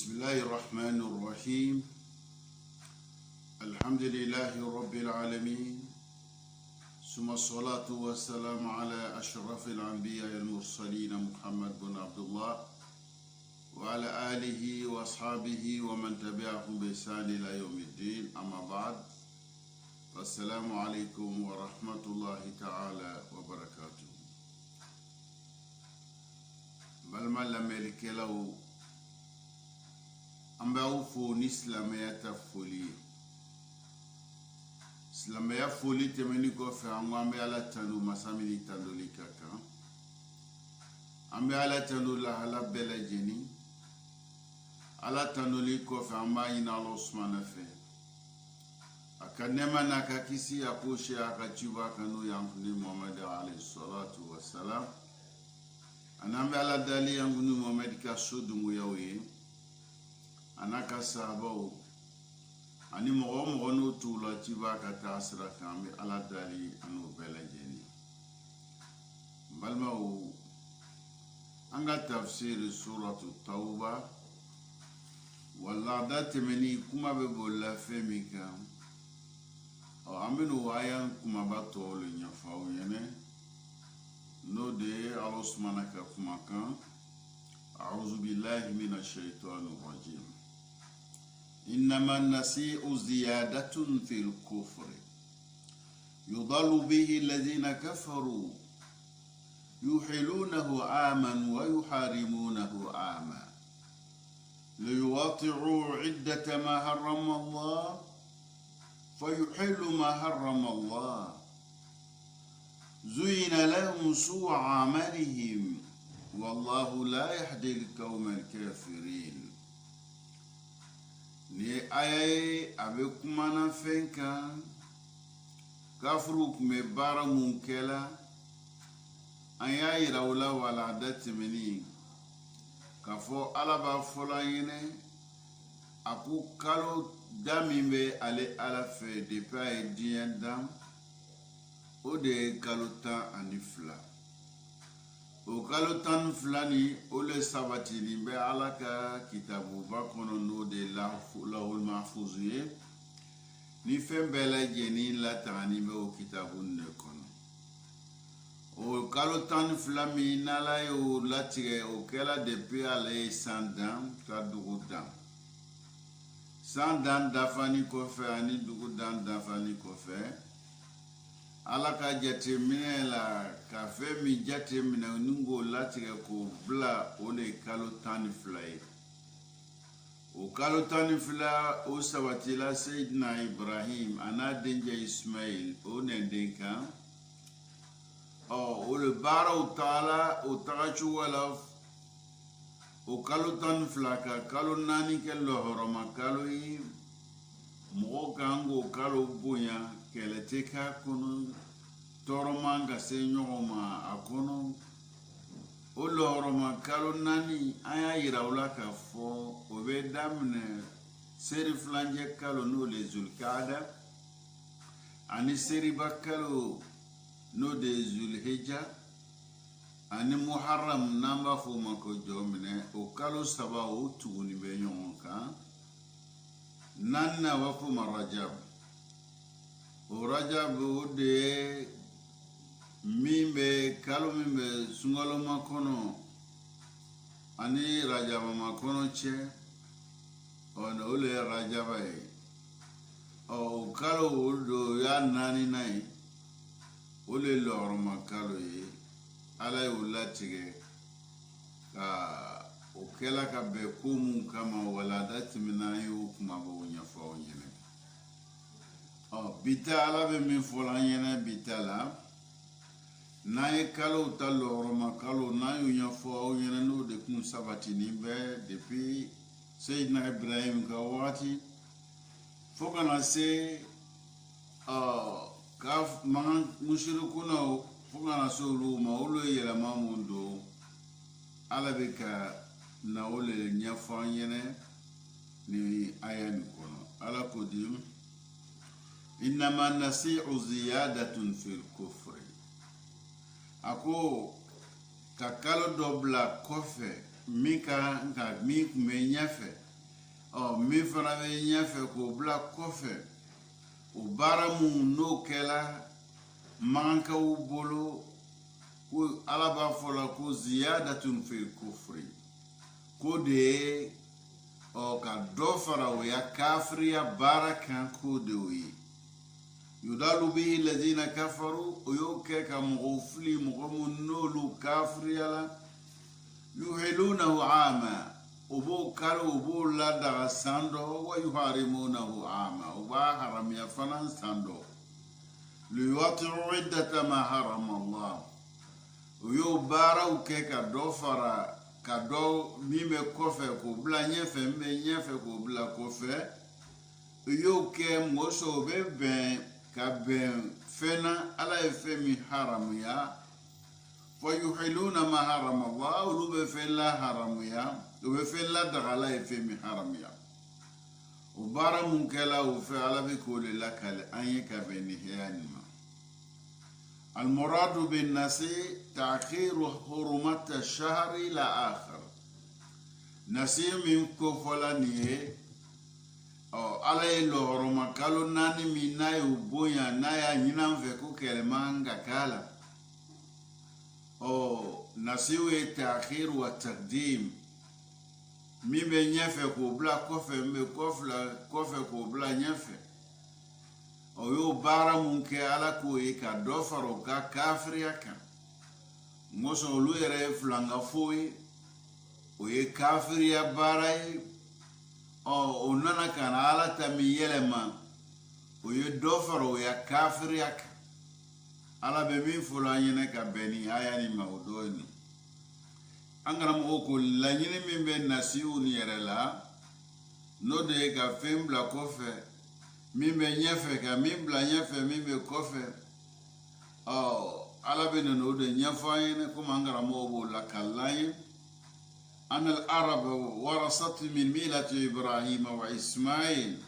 بسم الله الرحمن الرحيم. الحمد لله رب العالمين، ثم الصلاة والسلام على أشرف الأنبياء المرسلين محمد بن عبد الله وعلى آله وأصحابه ومن تبعهم بإحسان إلى يوم الدين. أما بعد، السلام عليكم ورحمة الله تعالى وبركاته. بلما لملك له ambao foni islamaya ta foli islamaya foli temeni ko fe ambe ala tanu masamini tandoli kaka ambe ala tanu la hala bela jeni ala tandoli ko fe amba ina Allah subhanahu fe akanema na kakisi akoshe akachiba kanu yangu Muhammad alayhi salatu wassalam anambe ala dali yangu Muhammad ka sodungu yawe anaka sahaba ani mogo no tula tiba ka tasra kambe ala dali anu belajeni balma anga tafsir suratu tauba walla datemeni kuma be bolla femika o aminu wayan kuma batolo nyafaw yene no de Allah subhanahu kuma kan a'udhu billahi minash shaitanir rajim. إنما النسيء زيادة في الكفر يضل به الذين كفروا يحلونه عاما ويحرمونه عاما ليواطعوا عدة ما حرم الله فيحل ما حرم الله زين لهم سوء عملهم والله لا يهدي القوم الكافرين. Ni ayaye abe kumana fenka kafuru kume bara munkela aya irawla wala datimini kafo alaba fola yene aku kalo damimbe ale ala fe depa e diendam o de kalota anifla o kalotan fulani ole sabati ni be alaka kitabu bakono no de lahul mahfuziye ni fembele jeni la tani be o kitabu ne kono o kalotan fulami nala yo latire o kela depuis ale sandan ka dugudam sandan dafani ko fe ani dugudam dafani ko fe alaka jate minela ka fe mi jate mina nungo latiga ko bla ole kalotani flay o kalotani fla o sawatila sayyidina Ibrahim ana denja Ismail o nendenka o le bara o taala o tagachu wala o kalotani fla ka kalonani ke lohoroma kaloi mo kango kalo bonya keleteka kono toromanga senyoma akono oloroma kalo nani aya irawla ka fo obedamne seri flanje kalo no le zulkada ani seri bakalo no de zulhijja ani muharram namba fo mako jomne o kalo saba o tuguni be nyonka nanna wa fo marajab o rajab de mimbe kalo mimbe sungalo makono ani rajab makono che on ole rajabai o kalo do ya nani nai ole lor makalo yi ala ulatige ka o kela ka be kumu kama wala datimina yu kuma bo nyafa onyene bita ala be min fola yene bitala na ye kalo ta loroma kalo na yu nya fo yene no de kun sabati ni be depuis Sayyidina Ibrahim ka wati foka na se kaf man mushrikuna foka na so lu ma olo yela mamundo ala be ka na ole nya fo yene ni ayan kono ala ko dim إنما النسيء زيادة في الكفر أكو كاكالو دوبلا كوفي ميكا نكا ميك مينيافي min fana bɛ ɲɛfɛ k'o bila kɔfɛ o baara mun n'o kɛla mankankaw bolo ko Ala b'a fɔ la ko ziyadatun fil kufri ko de ye ka dɔ fara o ya kafiriya baara kan ko de o ye yudalu bihi ladina kafaru o y'o kɛ ka mɔgɔw fili mɔgɔ mun n'olu kafiriya la yuhilunahu ama o b'o kari o b'o ladaga san dɔ wa yuharimunahu ama o b'a haramiya fana san dɔ liyuwati'u iddata ma harama Allah o y'o baaraw kɛ ka dɔ fara ka dɔ min bɛ kɔfɛ k'o bila ɲɛfɛ min bɛ ɲɛfɛ k'o bila kɔfɛ o y'o kɛ mɔgɔsɔw bɛ bɛn ka bɛn fɛn na Ala ye fɛn min haramuya wa yuhiluna ma harama Allah olu bɛ fɛn la haramuya o bɛ fɛn la daga Ala ye fɛn min haramuya o baara mun kɛla o fɛ Ala bɛ k'o de lakale an ye ka bɛn ni hɛya nin ma المراد بالنسي تأخير حرمة الشهر إلى آخر نسي من كفلانيه ala ye lɔhɔrɔma kalo naani min n'a y'o bonya n'a y'a ɲinan fɛ ko kɛlɛ man ka k'a la nasiw ye ta'khir wa taqdim min bɛ ɲɛfɛ k'o bila kɔfɛ min bɛ kɔfɛ k'o bila ɲɛfɛ o y'o baara mun kɛ Ala k'o ye ka dɔ fara o ka kafiriya kan mɔsɔn olu yɛrɛ ye filangafo ye o ye kafiriya baara ye o nana ka na Ala ta min yɛlɛma o ye dɔ fara o ya kafiriya kan Ala bɛ min fɔ an ɲɛna ka bɛn ni aya ni ma o dɔ ye nin an karamɔgɔ ko laɲini min bɛ nasiw ni yɛrɛ la n'o de ye ka fɛn bila kɔfɛ min bɛ ɲɛfɛ ka min bila ɲɛfɛ min bɛ kɔfɛ Ala bɛ na o de ɲɛfɔ an ɲɛna komi an karamɔgɔ b'o la kalan ye أن العرب ورثت من ملة إبراهيم وإسماعيل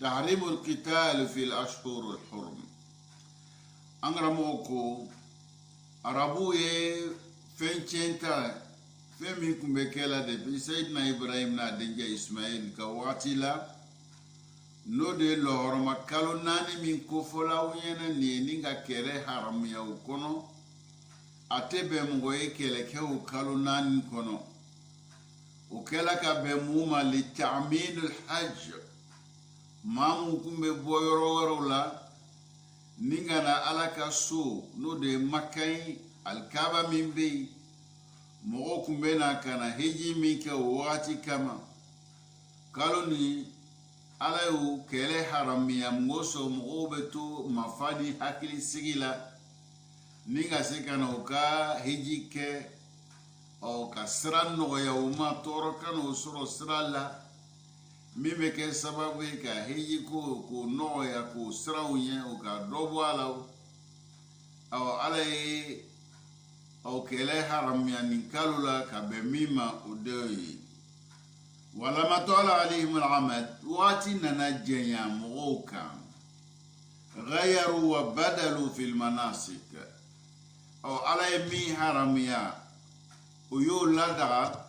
تحريم القتال في الأشهر الحرم أنغراموكو عربو فنچنتا فميكم بكلا دي سيدنا إبراهيم نادنجا إسماعيل كواتيلا نودي لهرما كالو ناني من كفولا وينا نينيغا كيري حرم يو كونو أتبه مغوي كيلكيو كالو ناني كونو وكلا كبموما للتعميد الحج ما ممكن ببويرو ولا نيغانا على كسو نو دي مكاي الكعبة من بي موكم بينا كان هجي ميكا واتي كما قالوا ني على يو كيلي حرامي موسو موبتو مفادي حكي سيغيلا نيغا سيكانا وكا هجي كي ka sira nɔgɔya o ma tɔɔrɔ kana o sɔrɔ sira la min bɛ kɛ sababu ye ka heji k'o nɔgɔya k'o siraw ɲɛ o ka dɔ bɔ a la Ala ye kɛlɛ haramiya nin kalo la ka bɛn min ma o de ye walamatɔ ala alayhim alhamad waati nana jɛnya mɔgɔw kan ghayaru wa badalu fil manasik Ala ye min haramiya o y'o ladaga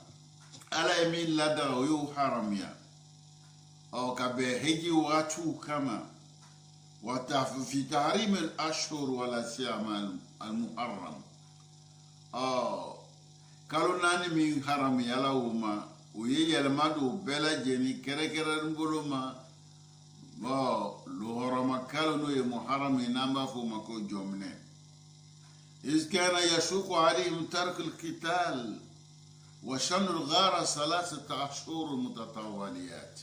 Ala ye min ladaga o y'o haramiya ka bɛn heji waatiw kama fi tahrim al-ashhur wala siyam al-muharram kalo naani min haramiya la o ma o ye yɛlɛma don bɛɛ lajɛlen kɛrɛkɛrɛnnen bolo ma lɔhɔrɔma kalo n'o ye muharram ye n'an b'a fɔ o ma ko jɔminɛ إذ كان يشق عليهم ترك القتال وشن الغارة 3 أشهر متتواليات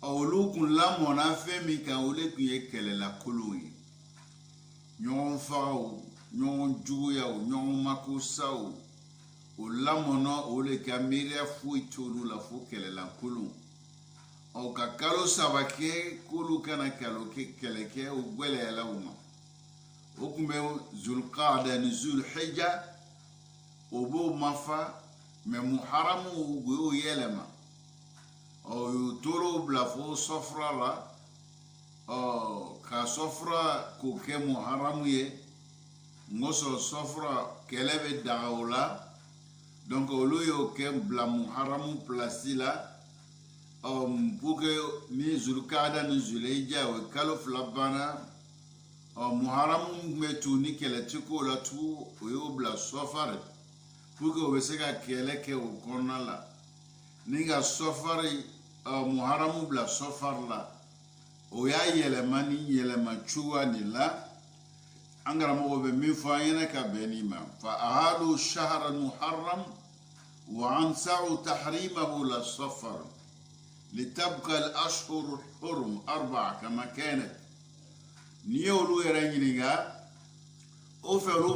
أولوكم لا منافع من كأولوكم يكل لكلوي نيون فاو نيون جويا نيون ماكوساو ولا منا أولك أميريا فوي تولو لفوكل لكلو أو كالو سبكي كلو كان كالو كلكي وقبل لهما o kun bɛ zulqaada ni zulhijja o b'o mafa mɛ muharamu o y'o yɛlɛma y'o toro bila fo sɔfura la ka sɔfura k'o kɛ muharamu ye ngɔsɔ sɔfura kɛlɛ bɛ daga o la donc olu y'o kɛ bila muharamu place la pour que ni Zulkada ni Zulhijja o kalo flabana Muharram metu ni kele tiko la tu o yobla Safar pour que o se ka kele ke o konala ni ga Safar Muharram bla Safar la o ya yelemani yelema chuwa ni la angara mo be mi fa yana ka benima fa ahadu shahr al-muharram wa ansa'u tahrimahu la Safar لتبقى الأشهر الحرم 4 كما كانت نيولو يرانينيغا أوفرو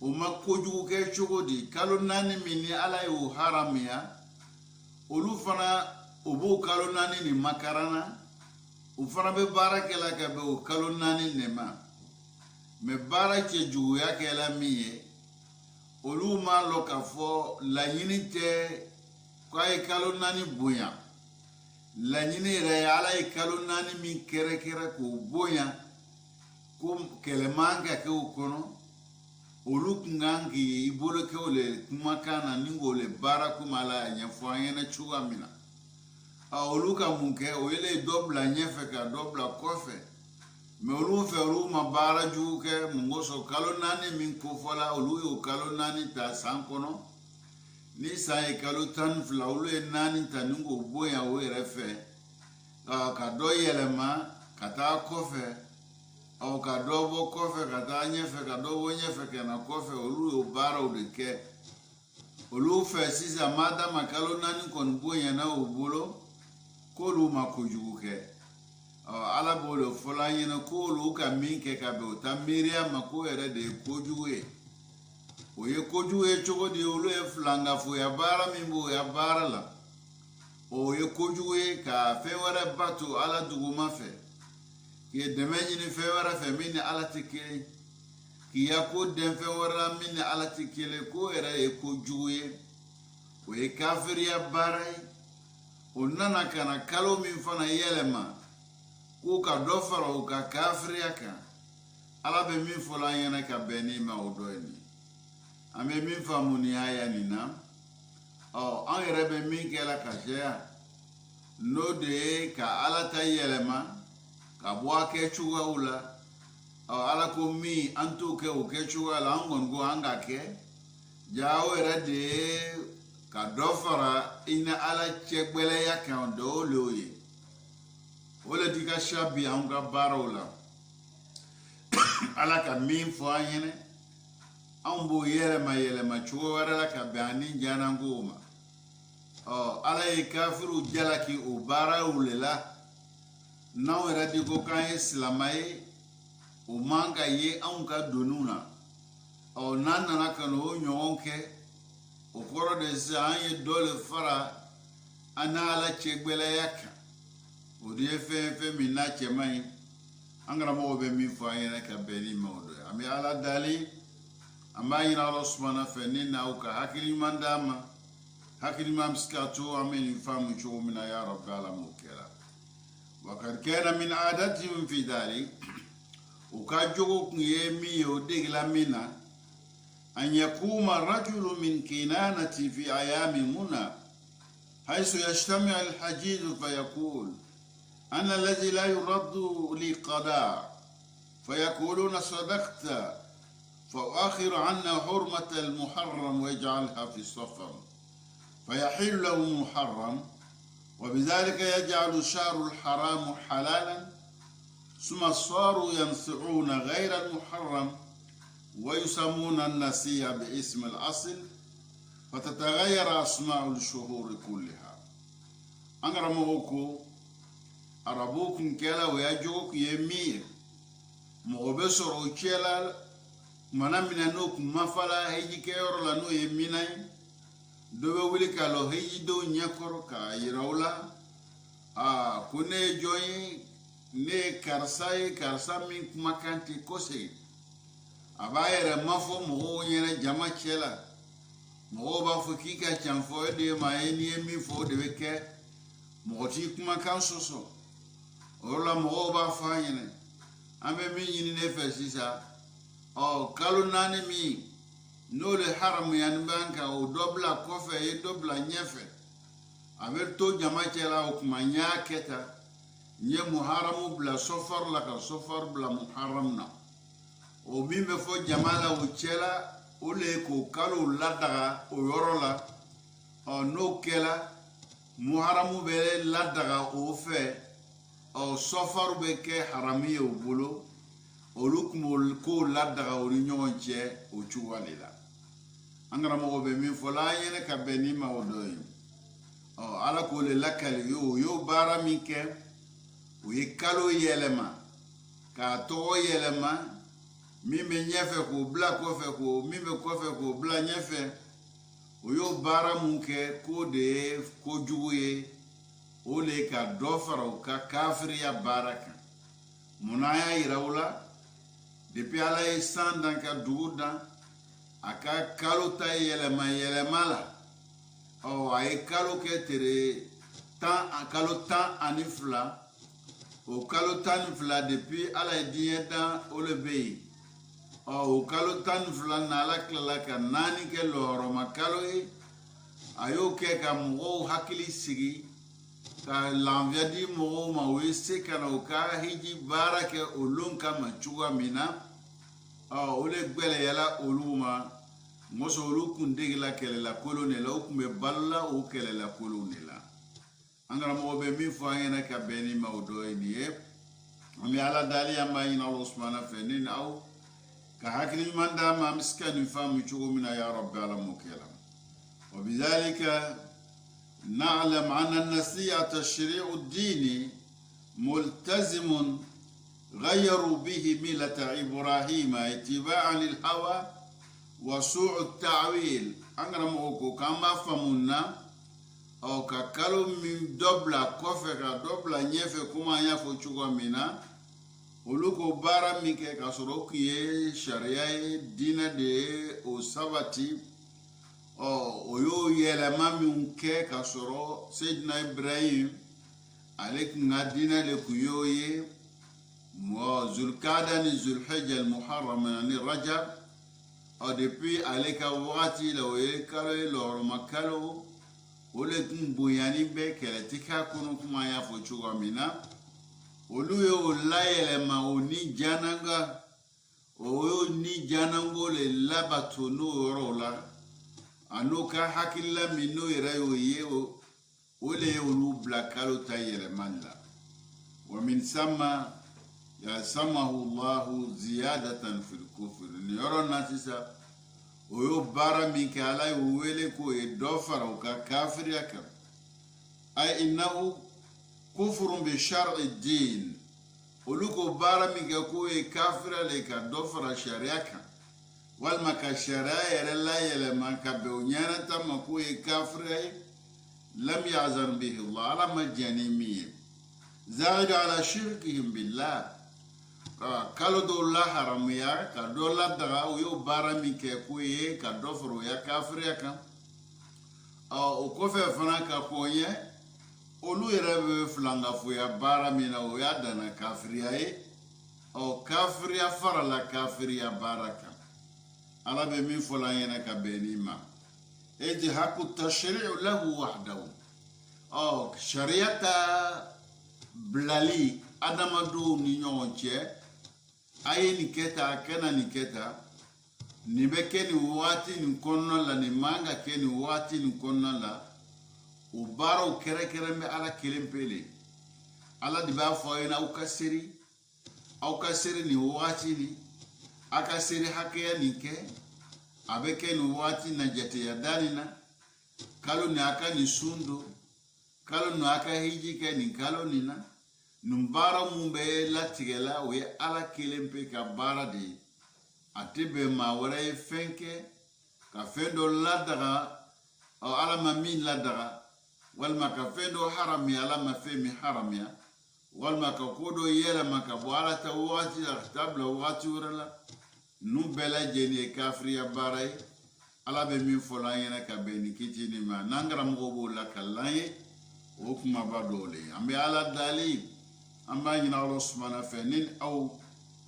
ما كوجوكي شغودي كالو ناني مني على يو حراميا أولو فنا أبو كالو ناني ني مكارانا وفنا ببارك لك أبو كالو ناني نما مبارك جويا كلا مية أولو ما لوكافو لا ينيتي kwa kalo nani bonya la nyine re ala kalo nani min kere ko bonya kum kelemanga ke ukono oluk ngangi ibolo ke ole kumakana ningole bara kumala nyafanya na chuwa mina a oluka munke ole dobla nyefe ka dobla kofe me olu feru mabara juke mungoso kalo nani min kofola olu yo kalo nani ta sankono ni sai kalo tan flaulu nani tanungo boya o refe ka do yelema kata kofe au ka do bo kofe kata nyefe ka do bo nyefe kana kofe olu o bara o deke olu fe sisa mada makalo nani kon boya na o bolo ko lu makojuke ala bolo fola yena ko lu ka minke ka be o tamiria mako ere de kojuwe oye kojuwe chogodi olu e flanga fo ya bara mimbo ya bara la oye kojuwe ka fewara batu ala duguma fe ki demenyi ni fewara fe mini ala tikele ki ya ko den fewara mini ala tikele ko era e kojuwe oye kafiri ya bara onana kana kalo min fana yelema ko ka dofara o ka kafiri ya ka ala be min fola yana ka beni ma odoeni ame min famuni haya nina an yɛrɛ bɛ min kɛla ka caya n'o de ye ka ala ta yɛlɛma ka bɔ a kɛcogoyaw la ala ko min an t'o kɛ o kɛcogoya la an kɔni ko an ka kɛ ja o yɛrɛ de ye ka dɔ fara i ni ala cɛ gbɛlɛya kan dɔ o le o ye o le di ka sa bi an ka baaraw la ala ka min fɔ an ɲɛnɛ an b'o yɛlɛma cogo wɛrɛ la ka bɛn ani janankow ma ala ye kafiru jalaki o baaraw le la n'anw yɛrɛ de ko k'an ye silama ye o man ka ye anw ka doniw na n'an nana ka n'o ɲɔgɔn kɛ o kɔrɔ de sisan an ye dɔ le fara an n'ala cɛgbɛlɛya kan o de ye fɛn min n'a cɛ man ɲi an karamɔgɔ bɛ min fɔ an ɲɛna ka bɛn ni ma o dɔ ye an bɛ ala dali an b'a ɲini ala subahana fɛ ni n'aw ka hakili ɲuman d'a ma hakili ɲuman bɛ se ka to an bɛ nin faamu cogo min na ya rabbi ala m'o kɛra wa kad kana min adatihim fi dhalik o ka jogo kun ye min ye o degela min na an yakuma rajulu min kinanati fi ayami muna حيث يجتمع الحجيج فيقول أنا الذي لا يرد لي قضاء فيقولون صدقت فأخر عنا حرمة المحرم ويجعلها في الصفر فيحل له محرم وبذلك يجعل الشهر الحرام حلالا ثم صاروا ينسعون غير المحرم ويسمون النسيء باسم الأصل فتتغير أسماء الشهور كلها أنغرموكو أرابوكم كلا ويجوك يمير مغبسر وكلا منامنا نوك مفلا هيجي كيور لانو يميناي دوبه ولي كالو هيجي دو نيكور كا يراولا كوني جوي ne karsa min kuma kanti kose abayere mafo mo yene jama chela mo ba fo kika chanfo de ma eni mi fo de beke mo ti kuma kan soso ola mo ba fa yene ambe mi yini ne fe sisa kalu nani mi no le haram yan banka o dobla kofe e dobla nyefe aberto jama cela o kuma nya keta nye muharram bla safar la ka safar bla muharram na o min be fo jama la o cela o le ko kalo ladaga o yorola o no kela muharram be ladaga o fe o safar be ke harami o bolo o lukmol ko ladaga o ñon ce o chuwalila angara mo be min fo la yene ka beni ma o doy o ala ko le lakal yo bara min ke o ye kalo yelema ka to yelema mi me nyefe ko bla ko fe ko mi me ko fe ko bla nyefe o yo bara mun ke ko de ko juye o le ka do faro ka kafriya baraka munaya irawla depuis ala e sandan ka duuda aka kalo ta yelema la o ay kalo ke tere kalo tan anifla o kalo tan fla depuis ala dieta o le bey o kalo tan fla na la kala ka nani ke loro makalo e ayo ke ka mo hakili sigi ka lanviadi mo ma wese kana o ka hiji barake o lonka ma chuwa mina o le gbele yala oluma moso olu kundegi la kele la kolone la o kumbe balla o kele la kolone la angara mo be mi fo ayena ka beni mawdo ni e mi ala dali amba ina usmana fenin au ka hakili manda ma miskani famu chugo mina ya rabbi ala mukela وبذلك نعلم أن النصيحة الشريع الديني ملتزم غيروا به ملة إبراهيم اتباعا للهوى وسوء التعويل أنغرم أوكو كما فمنا أو كالو من دوبلا كوفيكا دوبلا نيفي كما يفو تشوغا منا ولوكو بارا ميكي كاسوروكي شريعي دينا دي أو سابتي o yo yelema min ke ka soro Seydina Ibrahim alek ngadina le kuyoye mo zulkada ni zulhijja al-muharram ni rajab o depuis aleka wati la we kalo lor makalo o le kumbuyani be kele tika kunu kuma ya fo chuga mina oluyo la yelema oni jananga o yo ni janango le labato no rola anoka hakilla minno irayo yeo ole ulu blakalo tayele manda wa min sama ya samahu Allahu ziyadatan fil kufr ni yorona tisa oyo bara min ka ala wele ko e dofara ka kafir yakam ay innahu kufrun bi shar'i din uluko bara min ka ko e kafira le ka dofara sharia kan walma ka sharia la yele man ka be unyana tamma ko e kafire lam ya'zan bihi Allah ala majanimi zaid ala shirkihim billah kalo do la haram ya ka do la daga yo bara mi ke ko e ka do foro ya kafire kan o ko fe fana ka ko ye olu yere flanga fu ya bara mi na o ya dana kafire e o kafire fara la kafire ya baraka ala be min fola yena ka benima eji haku tashri'u lahu wahdahu o shariata blali adamadu ni nyonche aye ni keta kena ni keta ni beke ni wati ni konna la ni manga ke ni wati ni konna la o baro kere kere me ala kelempele ala di ba fo ina au kasiri ni wati ni aka siri hakeya nike abeke ni wati na jete ya dalina kalo ni aka ni sundu kalo ni aka hiji ke ni kalo nina numbara mumbe latigela we ala kelempe ka barade atibe mawere fenke ka fendo ladaga o ala mamin ladaga walma ka fendo harami ala mafemi haramia walma ka kodo yela maka boala ta wati tabla wati urala nubela jeni kafriya baray ala be min fola yena ka be ni kitini ma nangara mo bo la kalaye o kuma badole ambe ala dali amba yina Allah subhanahu fenin au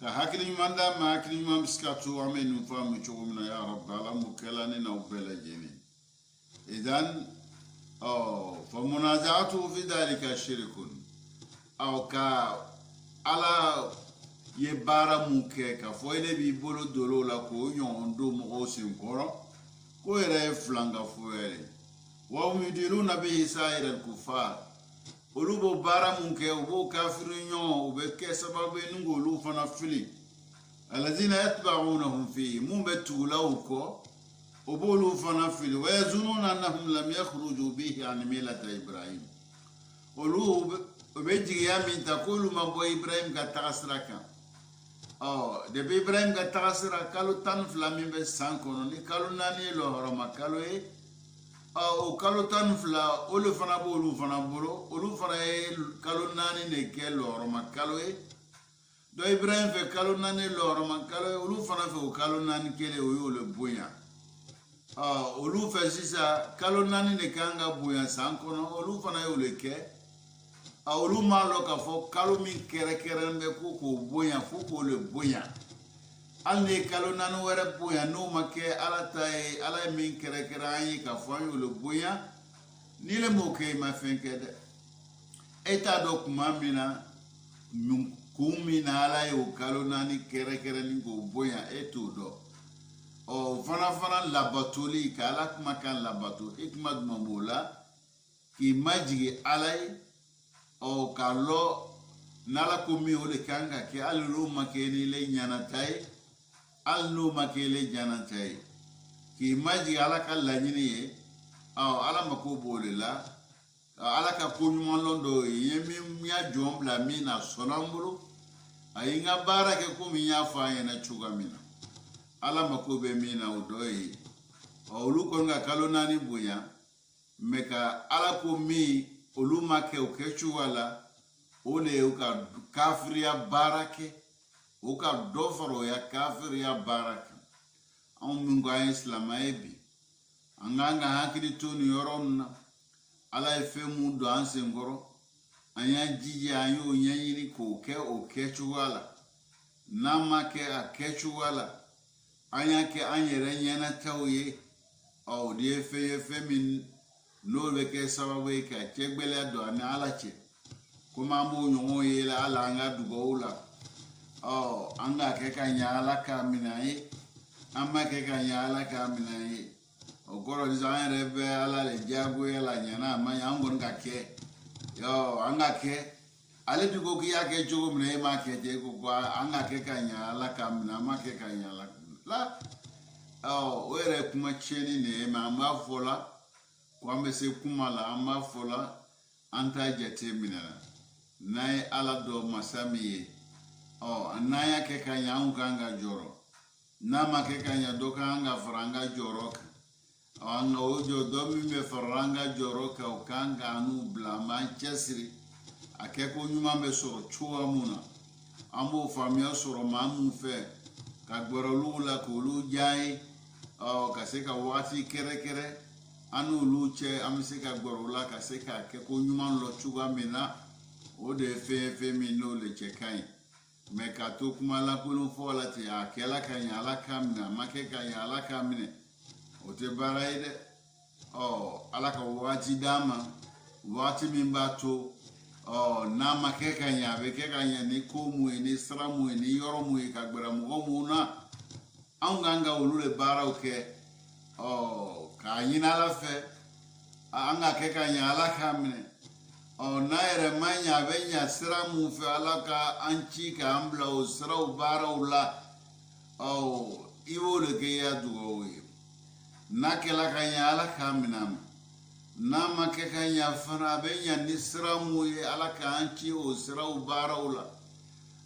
ka hakili manda ma hakili mam skatu amenu famu chugumna ya rabb ala mukalani na ubela jeni idan فمنازعته في ذلك شرك أو كا على يبارا موكي كفويل بيبولو دولو لا كو يوندو مغوسين كورو كو يرى فلانغا فويل وهم يديرون به سائر الكفار ولو بارا موكي وبو كافرين وبكي سبب نقولوا فنفلي الذين يتبعونهم فيه مبتولوكو وبولو فنفلي ويظنون أنهم لم يخرجوا به عن ملة إبراهيم ولو بيجي يامين تقول ما بو إبراهيم كتاسرك دبي إبراهيم كتاسرك كالو تنفلا من بسانكونو ني كالو ناني لو هرما كالو o kalo tan fila olu fana bo olu fana bolo olu fana ye kalo naani de kɛ lɔrɔma kalo ye dɔ Ibrahim fɛ kalo naani lɔrɔma kalo ye olu fana fɛ o kalo naani kelen o y'olu bonya olu fɛ sisan kalo naani de kan ka bonya san kɔnɔ olu fana ye olu kɛ olu m'a lɔn k'a fɔ kalo min kɛrɛnkɛrɛnnen bɛ ko k'o bonya fo k'o bonya hali ni kalo naani wɛrɛ bonya n'o ma kɛ ala ta ye ala ye min kɛrɛnkɛrɛn an ye k'a fɔ an y'olu bonya ni le m'o kɛ i ma fɛn kɛ dɛ e t'a dɔn kuma min na kun min na ala ye o kalo naani kɛrɛnkɛrɛnni k'o bonya e t'o dɔn fana labatoli ka ala kumakan labato e kuma jumɛn b'o la k'i majigi ala ye k'a lɔ n'ala ko min o de kan ka kɛ hali n'o ma kɛ ni le ɲanata ye hali n'o ma kɛ le ɲanata ye k'i majigi ala ka laɲini ye ala mako b'o de la ala ka ko ɲuman lɔn dɔw ye ye min y'a jɔn bila min na sɔnna n bolo a ye n ka baara kɛ komi n y'a fɔ a ɲɛna cogoya min na ala mako bɛ min na o dɔ ye olu kɔni ka kalo naani bonya mɛ ka ala ko min olu ma kɛ o kɛcogoya la o de ye u ka kafiriya baara kɛ o ka dɔ fara o ya kafiriya baara kɛ anw min ko an ye silamɛ ye bi an k'an ka hakili to nin yɔrɔ ninnu na ala ye fɛn mun don an senkɔrɔ an y'an jija an y'o ɲɛɲini k'o kɛ o kɛcogoya la n'an ma kɛ a kɛcogoya la an y'a kɛ an yɛrɛ ɲɛnataw ye o de ye fɛn min n'o bɛ kɛ sababu ye ka cɛgbɛlɛya don an ni ala cɛ komi an b'o ɲɔgɔn ye ala an ka dugawu la an ka kɛ ka ɲɛ ala k'a minɛ an ye an ma kɛ ka ɲɛ ala k'a minɛ an ye o kɔrɔ sisan an yɛrɛ bɛ ala le diyagoya la ɲɛna a ma ɲɛ an kɔni ka kɛ an ka kɛ ale bi ko k'i y'a kɛ cogo min na e m'a kɛ ten ko an ka kɛ ka ɲɛ ala k'a minɛ an ma kɛ ka ɲɛ ala la o yɛrɛ ye kuma tiɲɛni de ye mɛ an b'a fɔ la ko an bɛ se kuma la an b'a fɔ la an t'a jate minɛ la n'an ye ala dɔn masa min ye n'an y'a kɛ ka ɲɛ anw kan ka jɔrɔ n'a ma kɛ ka ɲɛ dɔ kan ka fara an ka jɔrɔ kan an ka o jɔ dɔ min bɛ fara an ka jɔrɔ kan o kan ka n'u bila an b'an cɛsiri a kɛ ko ɲuman bɛ sɔrɔ cogoya mun na an b'o faamuya sɔrɔ maa mun fɛ ka gbɛrɛ olu la k'olu diya ye ka se ka wagati kɛrɛnkɛrɛn an n'olu cɛ an bɛ se ka gbɛrɛ o la ka se k'a kɛ ko ɲuman lɔ cogoya min na o de ye fɛn min n'o le cɛ ka ɲi mɛ ka to kuma lankolon fɔ la ten a kɛla ka ɲɛ ala k'a minɛ a ma kɛ ka ɲɛ ala k'a minɛ o tɛ baara ye dɛ ala ka wagati d'an ma wagati min b'a to n'a ma kɛ ka ɲɛ a bɛ kɛ ka ɲɛ ni ko mun ye ni sira mun ye ni yɔrɔ mun ye ka gbɛrɛ mɔgɔ mun na anw kan ka olu de baaraw kɛ k'a ɲini ala fɛ an ka kɛ ka ɲɛ ala k'a minɛ n'a yɛrɛ ma ɲɛ a bɛ ɲɛ sira mun fɛ ala ka an ci k'an bila o siraw baaraw la i b'o de kɛ i ya dugawu ye n'a kɛla ka ɲɛ ala k'a minɛ a ma n'a ma kɛ ka ɲɛ fana a bɛ ɲɛ ni sira mun ye ala k'an ci o siraw baaraw la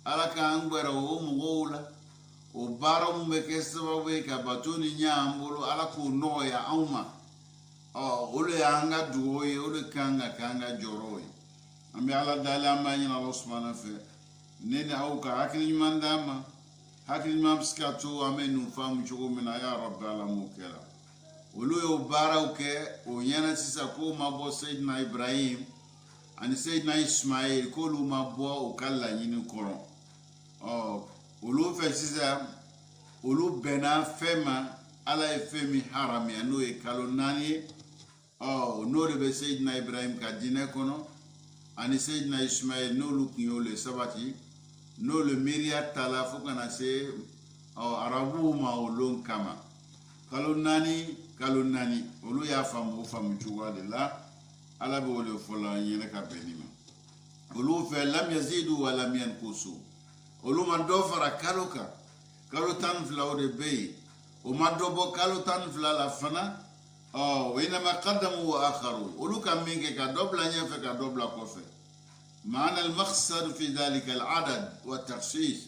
ala k'an gbɛrɛ o mɔgɔw la o baara mun bɛ kɛ sababu ye ka bato ni ɲɛ an bolo ala k'o nɔgɔya anw ma o de y'an ka dugawu ye o de kan ka k'an ka jɔrɔw ye an bɛ ala dali an b'a ɲini ala subahana fɛ ne ni aw ka hakili ɲuman d'an ma hakili ɲuman bɛ se ka to an bɛ nin faamu cogo min na ya rabi ala m'o kɛra olu y'o baaraw kɛ o ɲɛna sisan k'o ma bɔ seyidina ibrahim ani seyidina ismail k'olu ma bɔ u ka laɲini kɔrɔ olu fɛ sisan olu bɛnna fɛn ma ala ye fɛn min haramiya n'o ye kalo naani ye n'o de bɛ Seydina Ibrahim ka diinɛ kɔnɔ ani Seydina Ismaïl n'olu tun y'o le sabati n'olu miiriya tala fo kana se arabuw ma o lon kama kalo naani olu y'a faamu o faamu cogoya de la ala bɛ o de fɔ la ɲɛnɛ ka bɛn nin ma olu fɛ lam yazidu wa lam yankusu olu ma dɔ fara kalo kan kalo 12 o de bɛ yen o ma dɔ bɔ kalo 12 la fana wa inama qaddamu wa akharu olu ka min kɛ ka dɔ bila ɲɛfɛ ka dɔ bila kɔfɛ maana al-maqsad fi dhalika al-adad wa takhsis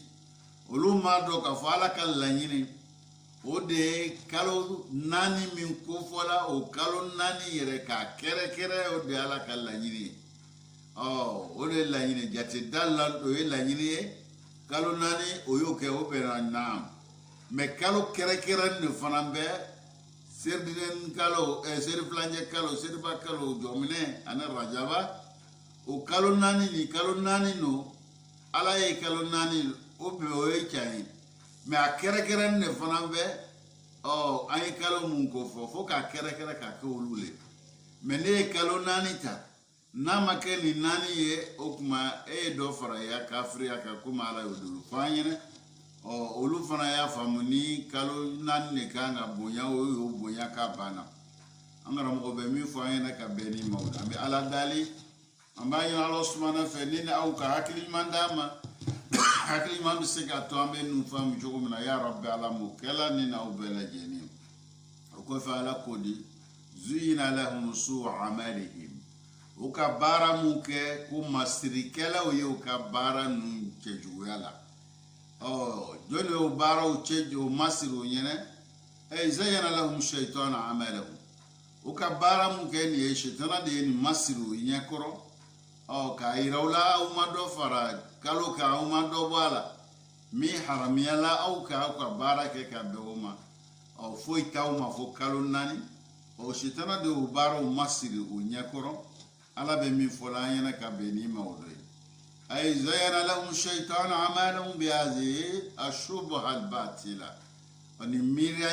olu ma dɔ ka fɔ ala ka laɲini o de ye kalo naani min kofɔla o kalo naani yɛrɛ k'a kɛrɛkɛrɛ o de ye ala ka laɲini ye o de ye laɲini jate da la o ye laɲini ye kalo naani o y'o kɛ o bɛnna naam mɛ kalo kɛrɛkɛrɛ de fana bɛ seridinen kalo serifilancɛ kalo seriba kalo jɔminɛ ani rajaba o kalo naani no ala ye kalo naani o bɛ o ye tiɲɛ ye mɛ a kɛrɛkɛrɛ de fana bɛ an ye kalo mun ko fɔ k'a kɛrɛkɛrɛ k'a kɛ olu le mɛ ne ye kalo naani ta n'a ma kɛ nin naani ye o tuma e ye dɔ fara ya kafiriya kan komi ala y'o dolo fɔ an ɲɛna olu fana y'a faamu ni kalo naani de kan ka bonya o y'o bonya k'a banna an karamɔgɔ bɛ min fɔ an ɲɛna ka bɛn ni maaw an bɛ ala dali an b'a ɲini ala sumana fɛ ni ni aw ka hakili ɲuman d'a ma hakili ɲuman bɛ se ka to an bɛ ninnu faamu cogo min na ya rabbi ala m'o kɛla ni n'aw bɛɛ lajɛlen o kɔfɛ ala ko di zuyina lahum su'u amalihim u ka baara mun kɛ ko masirikɛlaw ye u ka baara ninnu cɛjuguya la jɔnni y'o baaraw cɛ o masiri o ɲɛnɛ zayyana lahum shaytanu amalahum u ka baara mun kɛ nin ye shaytana de ye nin masiri o ɲɛkɔrɔ k'a yira u la aw ma dɔ fara kalo kan aw ma dɔ bɔ a la min haramiyala aw ka aw ka baara kɛ ka bɛn o ma foyi t'aw ma fo kalo naani shaytana de y'o baaraw masiri o ɲɛkɔrɔ ala bɛ min fɔ la an ɲɛna ka bɛn ni ma o dɔ ye ay zayyana lahum shaytanu amalahum bi hadhihi ash-shubha al-batila ni miiriya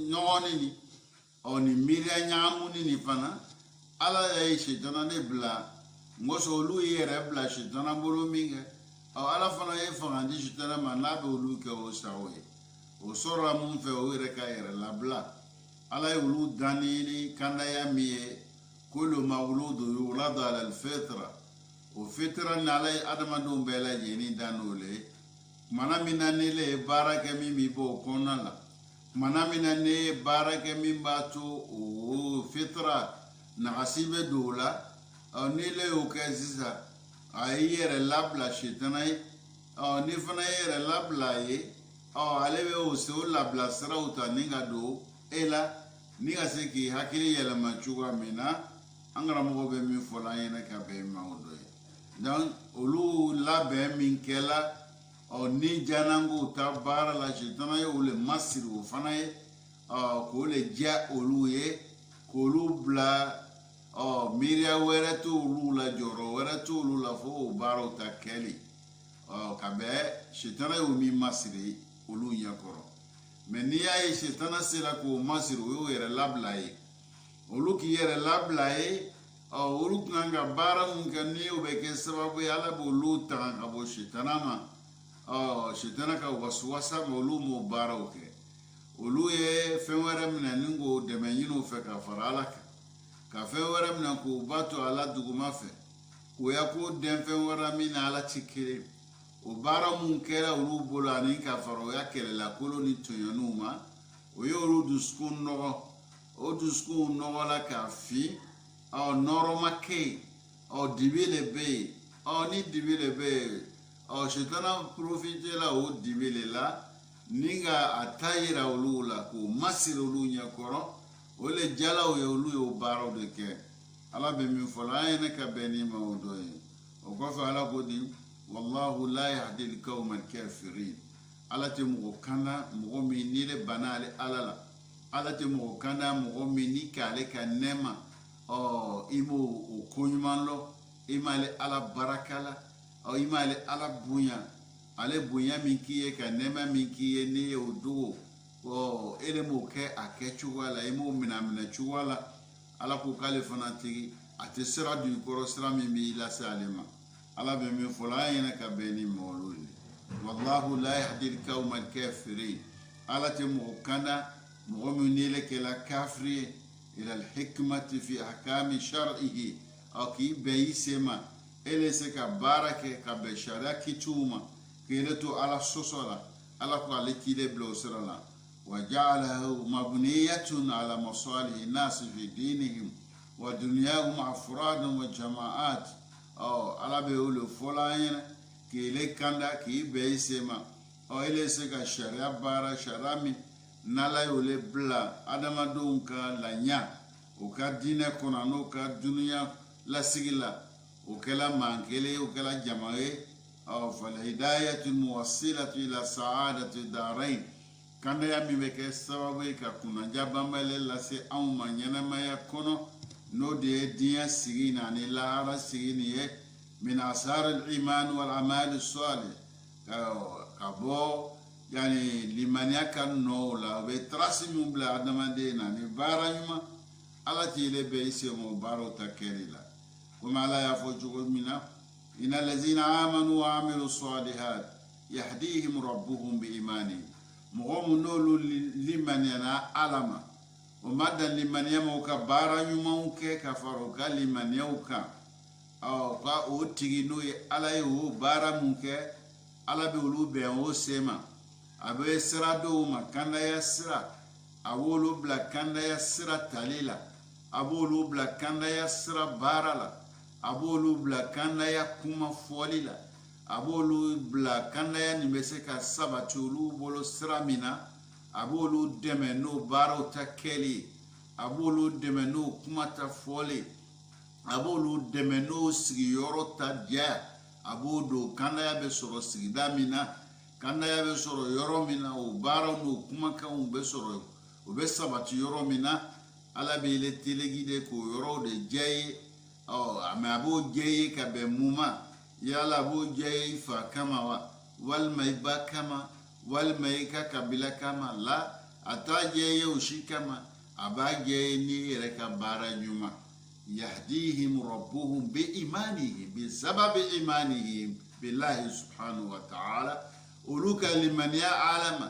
ɲɔgɔnni ni miiriya ɲagamuni ni fana ala ye shaytana de bila ngoso olu yɛrɛ bila shaytana bolo min kɛ ala fana ye fanga di shaytana ma n'a bɛ olu kɛ o sago ye o sɔrɔla mun fɛ o yɛrɛ ka yɛrɛ labila ala ye olu danni ni kandaya min ye kullu mawludu yuladu ala al-fitra o fitra ni ala ye adamadenw bɛɛ lajɛlen dan n'o le kumana min na ne le ye baara kɛ min b'i bɔ o kɔnɔna la kumana min na ne ye baara kɛ min b'a to o fitra nagasi bɛ don o la ni le y'o kɛ sisan a y'i yɛrɛ labila shaytana ye ni fana ye yɛrɛ labila ye ale bɛ o se o labila siraw ta ni ka don e la ni ka se k'i hakili yɛlɛma cogoya min na an karamɔgɔ bɛ min fɔ la an ɲɛna ka bɛn ma o dɔ ye donc olu labɛn min kɛla ni janango ta baara la shaytana ye o le masiri o fana ye k'o le diya olu ye k'olu bila miiriya wɛrɛ t'olu la jɔyɔrɔ wɛrɛ t'olu la fo o baaraw ta kɛli ka bɛn shaytana y'o min masiri olu ɲɛkɔrɔ mɛ n'i y'a ye shaytana sera k'o masiri o y'o yɛrɛ labila ye olu k'i yɛrɛ labila ye olu kan ka baara mun kɛ ni o bɛ kɛ sababu ye ala b'olu tanga ka bɔ shaytana ma shaytana ka wasuwasa ma olu m'o baaraw kɛ olu ye fɛn wɛrɛ minɛ ni k'o dɛmɛ ɲini o fɛ ka fara ala kan ka fɛn wɛrɛ minɛ k'o ba to ala duguma fɛ k'o ya ko den fɛn wɛrɛ min na ala ti kelen o baara mun kɛra olu bolo ani ka fara o ya kɛlɛla kolo ni tɔɲɔniw ma o ye olu dusukun nɔgɔ o dusukun nɔgɔla k'a fin nɔrɔ ma kɛ yen dibi le bɛ yen ni dibi le bɛ yen shaytana profite la o dibi le la ni ka a ta yira olu la k'o masiri olu ɲɛkɔrɔ o le jalaw ye olu y'o baaraw de kɛ ala bɛ min fɔ la an ye ne ka bɛn ni ma o dɔ ye o kɔfɛ ala ko di wallahu la yahdi al-qawma al-kafirin ala tɛ mɔgɔ kanda mɔgɔ min ni le banna ale ala la ala tɛ mɔgɔ kanda mɔgɔ min ni k'ale ka nɛɛma i m'o o ko ɲuman lɔ i m'ale ala baraka la i m'ale ala bonya ale bonya min k'i ye ka nɛɛma min k'i ye n'i ye o dogo e de m'o kɛ a kɛ cogoya la i m'o minɛ cogoya la ala ko k'ale fana tigi a tɛ sira don i kɔrɔ sira min b'i lase ale ma ala bɛ min fɔ an ɲɛna ka bɛn ni mɔgɔw ye wallahu la yahdi al-qawma al-kafirin ala tɛ mɔgɔ kanda mɔgɔ min nele kɛla kafiri ye ila al-hikmati fi ahkami shar'ihi aw k'i bɛn i se ma ele se ka baara kɛ ka bɛn sariya kiciw ma k'ele to ala sɔsɔ la ala ko ale k'ile bila o sira la wa ja'alahu mabniyatun ala masalihi nasi fi dinihim wa dunyahum afradan wa jama'at ala bɛ o le fɔla an ɲɛna k'ile kanda k'i bɛn i se ma ele se ka sariya baara sariya min n'ala y'o le bila adamadenw ka laɲa o ka diinɛ kɔnɔ n'o ka dunuya lasigi la o kɛla maa kelen o kɛla jama ye falhidayatu muwassilatu ila sa'adati darain kandaya min bɛ kɛ sababu ye ka kunnaja banbali lase anw ma ɲɛnamaya kɔnɔ n'o de ye diɲɛ sigi ani lahara sigi nin ye min asar al-iman wal amal as-salih ka bɔ yani limaniya ka nɔ la o bɛ tarasi min bila adamaden na ni baara ɲuman ala t'ile bɛ i se ma o baaraw ta kɛli la komi ala y'a fɔ cogo min na inna allazina amanu wa amilu salihat yahdihim rabbuhum bi imanihim mɔgɔ min n'olu limaniyana ala ma o ma dan limaniya ma o ka baara ɲumanw kɛ ka fara o ka limaniyaw kan ka o tigi n'o ye ala ye o baara mun kɛ ala bɛ olu bɛn o se ma a bɛ sira dɔw ma kandaya sira a b'olu bila kandaya sira tali la a b'olu bila kandaya sira baara la a b'olu bila kandaya kuma fɔli la a b'olu bila kandaya nin bɛ se ka sabati olu bolo sira min na a b'olu dɛmɛ n'o baaraw ta kɛli a b'olu dɛmɛ n'o kuma ta fɔli a b'olu dɛmɛ n'o sigiyɔrɔ ta diya a b'o don kandaya bɛ sɔrɔ sigida min na kandaya bɛ sɔrɔ yɔrɔ min na o baaraw n'o kumakanw bɛ sɔrɔ o bɛ sabati yɔrɔ min na ala bɛ ile telegi de k'o yɔrɔw de diya ye mɛ a b'o diya ye ka bɛn mun ma yala a b'o diya ye i fa kama wa walima i ba kama walima i ka kabila kama la a t'a diya ye o si kama a b'a diya ye n'i yɛrɛ ka baara ɲuman yahdihim rabbuhum bi imanihim bi sababi imanihim billahi subhanahu wa ta'ala olu ka limaniya ala ma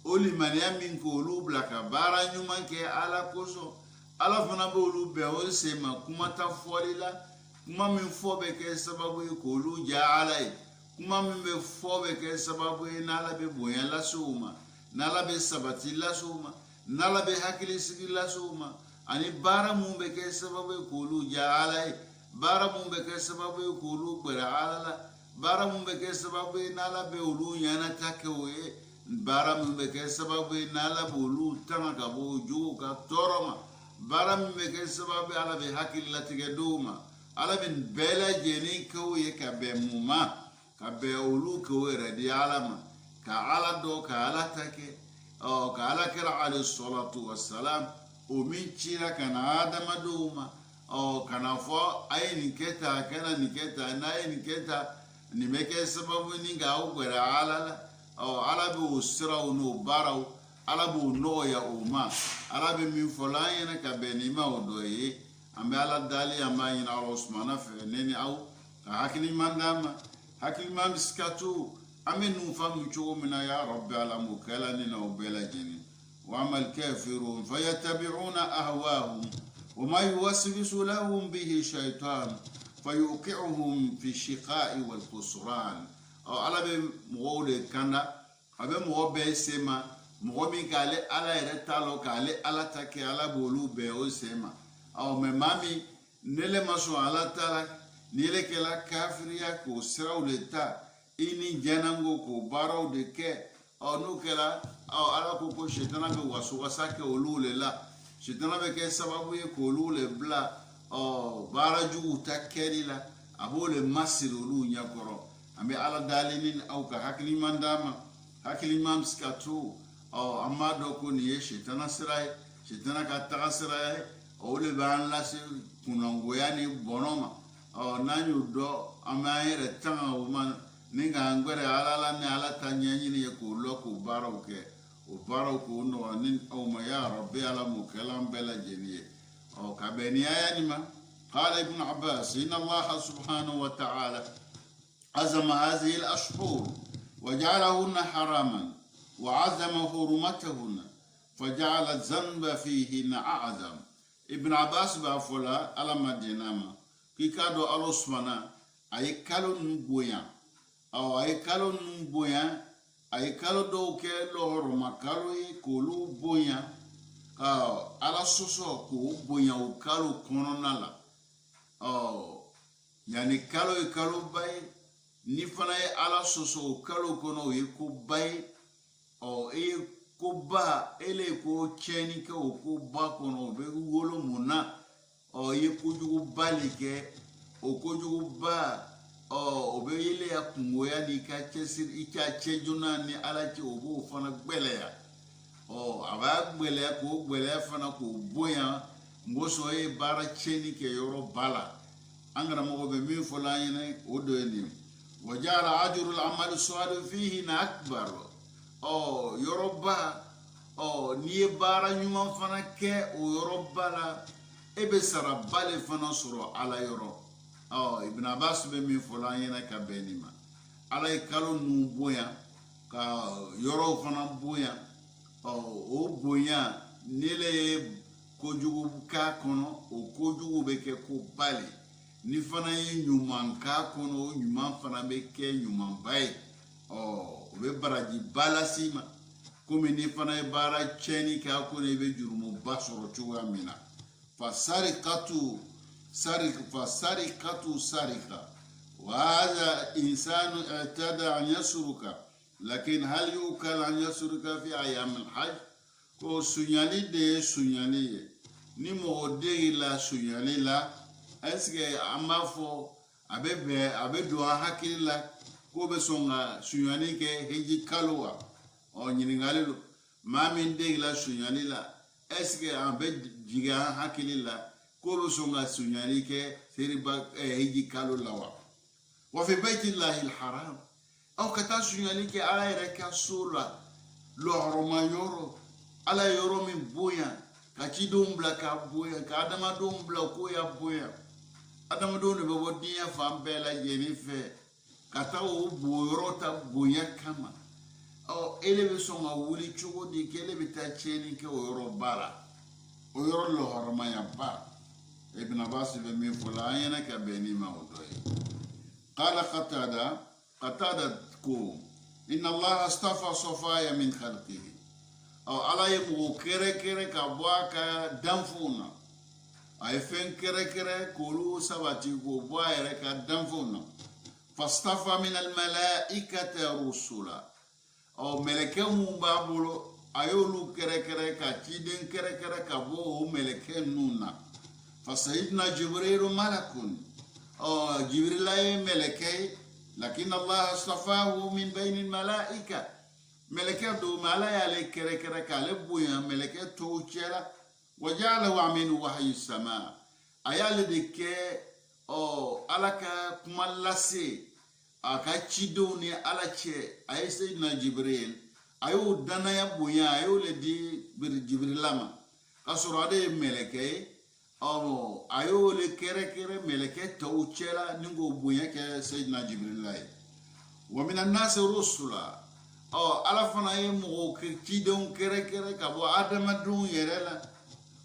o limaniya min ko olu bila ka baara ɲuman kɛ ala kosɔn ala fana bɛ olu bɛn o se ma kuma ta fɔli la kuma min fɔ bɛ kɛ sababu ye k'olu ja ala ye kuma min bɛ fɔ bɛ kɛ sababu ye n'ala bɛ bonya lase o ma n'ala bɛ sabati lase o ma n'ala bɛ hakilisigi lase o ma ani baara mun bɛ kɛ sababu ye k'olu ja ala ye baara mun bɛ kɛ sababu ye k'olu gbɛrɛ ala la baara mun bɛ kɛ sababu ye n'ala bɛ olu ɲɛnata kɛ o ye baara mun bɛ kɛ sababu ye n'ala bɛ olu tanga ka bɔ o jogo ka tɔɔrɔ ma baara min bɛ kɛ sababu ye ala bɛ hakili latigɛ dɔw ma ala bɛ bɛɛ lajɛlen kɛ o ye ka bɛn mun ma ka bɛn olu kɛ o yɛrɛ di ala ma ka ala dɔn ka ala ta kɛ ka ala kɛra alayhi salatu wa salam o min cira ka na adamadenw ma ka na fɔ a ye nin kɛ tan a kɛra nin kɛ tan n'a ye nin kɛ tan nin bɛ kɛ sababu ni k'aw gbɛrɛ ala la ala bɛ o siraw n'o baaraw ala b'o nɔgɔya o ma ala bɛ min fɔ an ɲɛna ka bɛn ni ma o dɔ ye an bɛ ala dali an b'a ɲini ala sumana fɛ ne ni aw ka hakiliman d'an ma hakiliman bɛ se ka to an bɛ nun faamu cogo min na ya rabbi ala m'o kɛ ala ni na o bɛɛ lajɛlen wa amal kafirun fayattabi'una ahwahum wa ma yuwaswisu lahum bihi shaytan fayuqi'uhum fi shiqa'i wal khusran ala bɛ mɔgɔw de kanda a bɛ mɔgɔ bɛɛ se ma mɔgɔ min k'ale ala yɛrɛ t'a lɔ k'ale ala ta kɛ ala b'olu bɛɛ o se ma mɛ maa min n'ele ma sɔn ala ta la ni ele kɛla kafiriya k'o siraw de ta i ni jɛnango k'o baaraw de kɛ n'o kɛra ala ko ko sitana bɛ wasowasa kɛ olu le la sitana bɛ kɛ sababu ye k'olu le bila baara juguw ta kɛli la a b'o le masiri olu ɲɛkɔrɔ an bɛ ala dali ni aw ka hakiliman d'a ma hakiliman bɛ se ka to an b'a dɔn ko nin ye sitana sira ye sitana ka taga sira ye o le b'an lase kunnangoya ni bɔnɔ ma n'an y'o dɔn an b'an yɛrɛ tanga o ma ni k'an gbɛrɛ ala la ni ala ta ɲɛɲini ye k'o lɔ k'o baaraw kɛ o baaraw k'o nɔgɔya ni aw ma ya rabbi ala m'o kɛla an bɛɛ lajɛlen ye أو كبني آيانما. قال ابن عباس إن الله سبحانه وتعالى عزم هذه الأشهر وجعلهن حراما وعزم حرمتهن فجعل الذنب فيهن أعظم. ابن عباس بافولا على مدينة كي كادو ألوسمانا أي كالو نبويا أو أي كالو نبويا أي كالو دوكي لهرما كالو يكولو بويا على سوسو كو بويا وكالو كونونالا يعني كالو باي نفنا على سوسو كالو كونو يكو باي أو ko ba ele ko cheni ke o ko ba kono be wolo muna o ye ko jugu balike o ko jugu ba o be ile ya kungoya ni ka chesir ika chejuna ni alachi o bo fana gbele ya o aba gbele ko gbele fana ko boya ngoso e bara cheni ke yoro bala angara mo be mi fola yene o do ni wajara ajrul amal salih fihi na akbar yoroba ni bara nyuma fana ke o yoroba la ebe sara bale fana soro ala yoro ibn abbas be mi fola yena ka benima ala kalo nu boya ka yoro fana boya o boya nele kojugu ka kono o kojugu be ke ko bale ni fana ye nyuma ka kono nyuma fana be ke nyuma bai be baraji balasima kumi ni fana e bara cheni ka ko ne be jurumu basoro chuwa mina fasarikatu sarika wa hadha insanu i'tada an yasruka lakin hal yukal an yasruka fi ayam al-hajj ko sunyali ni mo de la sunyali la eske amafo abe do hakilla ko be songa sunyani ke heji kalwa o nyiningalelo mamin de la sunyani la eske ambe jiga hakilila ko be songa sunyani ke seriba heji kalwa wa fi baitillahi alharam aw kata sunyani ke ala reka sura lo haroma yoro ala yoro min boya ka chidumbla ka boya ka adama dumbla ko ya boya adama do ne be wodiya fambela jenife kata o boyoro ta bonya kama ele be songa wuli chugo di kele be ta cheni ke o yoro bala o yoro lo harama ya ba ibn abbas be mi fola yana ka beni ma odoy qala qatada ko inna allah astafa safaya min khalqihi ala yemu kere ka boaka danfuna ay fen kere kolu sabati ko boaya ka danfuna فاصطفى من الملائكة رسلا أو ملكة مبابلو أيولو كركرة كتيدن كركرة كبو ملكة نونا فسيدنا جبريل ملك جبريل ملكة لكن الله اصطفاه من بين الملائكة ملكة دو ملايا كركرة كالبويا ملكة توجلا وجعله من وحي السماء أيال دكة alaka kumalase aka chidoni alache ay sayyidina jibril ayo danaya boya ayo le di jibrilama kasoro ade meleke ayo le kere meleke tawchela ningo boya ke sayyidina jibril lay wa minan nas rusula ala fana ye mo ke chidon kere ka bo adama dun yerela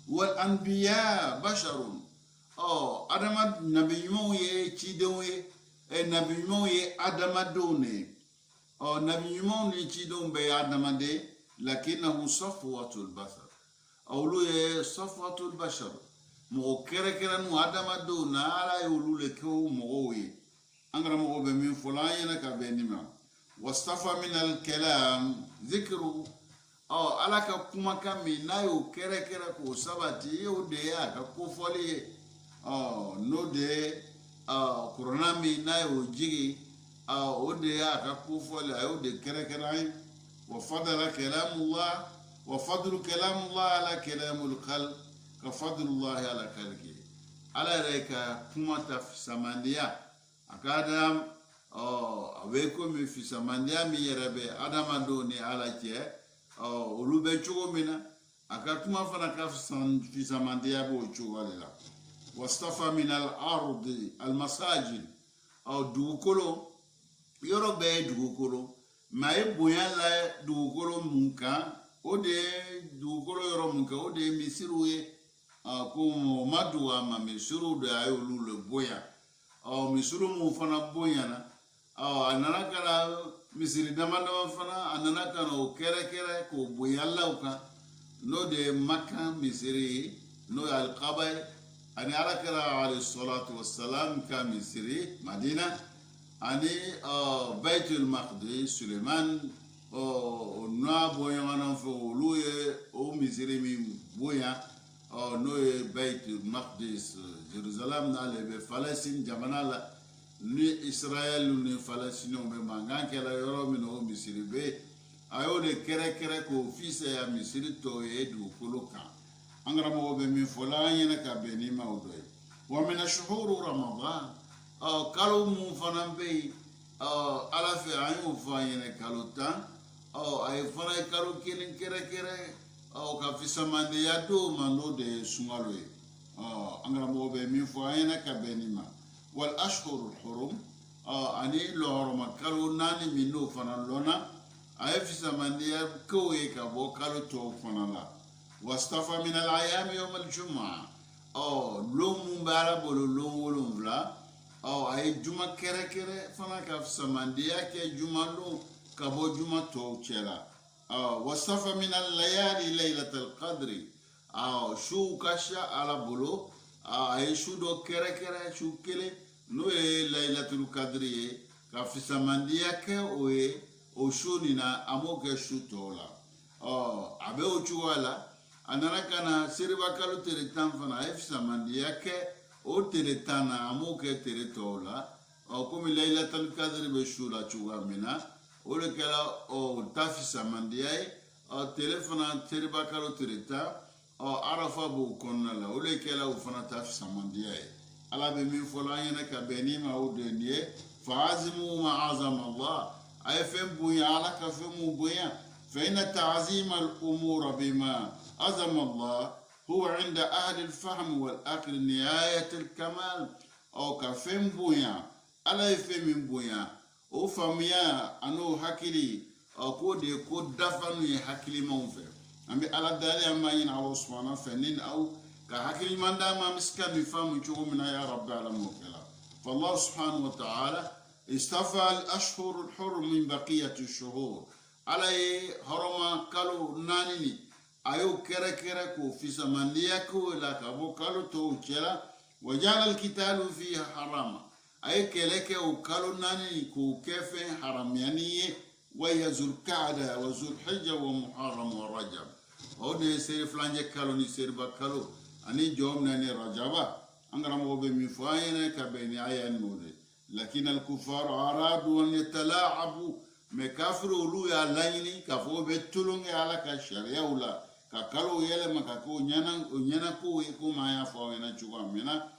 wal anbiya basharun adama nabiyumo ye chidon ye nabiyumo ye adama done nabiyumo ni chidon be adama de lakinahu safwatul basar awlu ye safwatul bashar mo kere nu adama dona ala yulu le ko mo ye angara mo be min fulana ka be nima wastafa min al kalam dhikru alaka kuma kami nayo kere ko sabati yo de ya ka ko foli no de corona mi nayo jigi o de ya ka ko foli ayo de kere ay wa fadala kalamullah wa fadlu kalamullah ala kalamul khalq ka fadlullah ala khalqi ala reka kuma ta samandia akada aweko mi fi samandia mi yerebe adama do ni ala che olube chugo mina akatuma fana ka fisamandiya b'o cogo de la wastafa min al ardi al masajid dugukolo yɔrɔ bɛɛ ye dugukolo mɛ a ye bonya la dugukolo mun kan o de ye dugukolo yɔrɔ mun kan o de ye misiriw ye ko o ma dogo a ma misiriw de a ye olu le bonya misiriw mun fana bonyana a nana ka na misiri dama dama fana a nana ka na o kɛrɛ k'o bonya la o kan n'o de ye maka misiri ye n'o ye alikaba ye ani alakira alayhi salatu wassalam ka misiri madina ani baitul maqdis suleiman n'a boɲɔgɔnna fɛ olu ye o misiri min bonya n'o ye baitul maqdis jerusalem n'ale bɛ falasini jamana la ni israel ni falasiniw bɛ mankan kɛra yɔrɔ min na o misiri bɛ yen a y'o de kɛrɛ k'o fisaya misiri tɔw ye dugukolo kan an karamɔgɔ bɛ min fɔ la an ɲɛna ka bɛn ni ma o dɔ ye wa mina shuhuru ramadan kalo mun fana bɛ yen ala fɛ an y'o fɔ an ɲɛna kalo 10 a ye fana ye kalo kelen kɛrɛ ka fisamandiya d'o ma n'o de ye sunkalo ye an karamɔgɔ bɛ min fɔ an ɲɛna ka bɛn ni ma wal ashhurul hurum ani lɔhɔrɔma kalo 4 min n'o fana lɔnna a ye fisamandiya k'o ye ka bɔ kalo tɔw fana la wastafa min al ayami yawm al jumu'a lon mun bɛ ala bolo lon 7 a ye juma kɛrɛ fana ka fisamandiya kɛ juma lon ka bɔ juma tɔw cɛ la wastafa min al layali laylatul qadri su ka ca ala bolo a ye su dɔ kɛrɛ su kelen n'o ye laylatul qadri ye ka fisamandiya kɛ o ye o su nin na a m'o kɛ su tɔw la a bɛ o cogoya la a nana ka na seriba kalo tile 10 fana a ye fisamandiya kɛ o tile 10 na a m'o kɛ tile tɔw la komi laylatul qadri bɛ su la cogoya min na o de kɛra o ta fisamandiya ye tile fana seriba kalo tile 10 arafa b'o kɔnɔna la o de kɛra o fana ta fisamandiya ye ala bɛ min fɔ la an ɲɛna ka bɛn ni ma o de nin ye fa azimu ma azama Allah a ye fɛn bonya ala ka fɛn mun bonya fa inna ta'zima al-umura bima azama Allah huwa 'inda ahli al-fahm wal aql nihayat al-kamal ka fɛn bonya ala ye fɛn min bonya o faamuya an'o hakili ko de ye ko dafanu ye hakilimaw fɛ an bɛ ala dali an b'a ɲini ala subhanahu fɛ ni aw ka hakiliman d'a ma an bɛ se ka nin faamu cogo min na ya rabbi ala m'o kɛla fa Allah subhanahu wa ta'ala استفى الأشهر الحرم من بقية الشهور على هرما كالو نانيني أيو كركو في سمانياكو لك أبو كالو توجلا وجعل القتال فيها حراما أي كلك وكالو نانيني كو كيف حرام يعني وهي ذو القعدة وذو الحجة ومحرم ورجب أو ده سير فلانجة كالو نسير بكالو أني جوم ناني رجبا أنغرام وبي مفاينة كبيني عيان مودي لكن الكفار أرادوا أن يتلاعبوا مكافر ولو يا ليني كفو بتلون على كشريا ولا ككلو يلما ككو نينا كو يكو ما يفاوينا جوا منا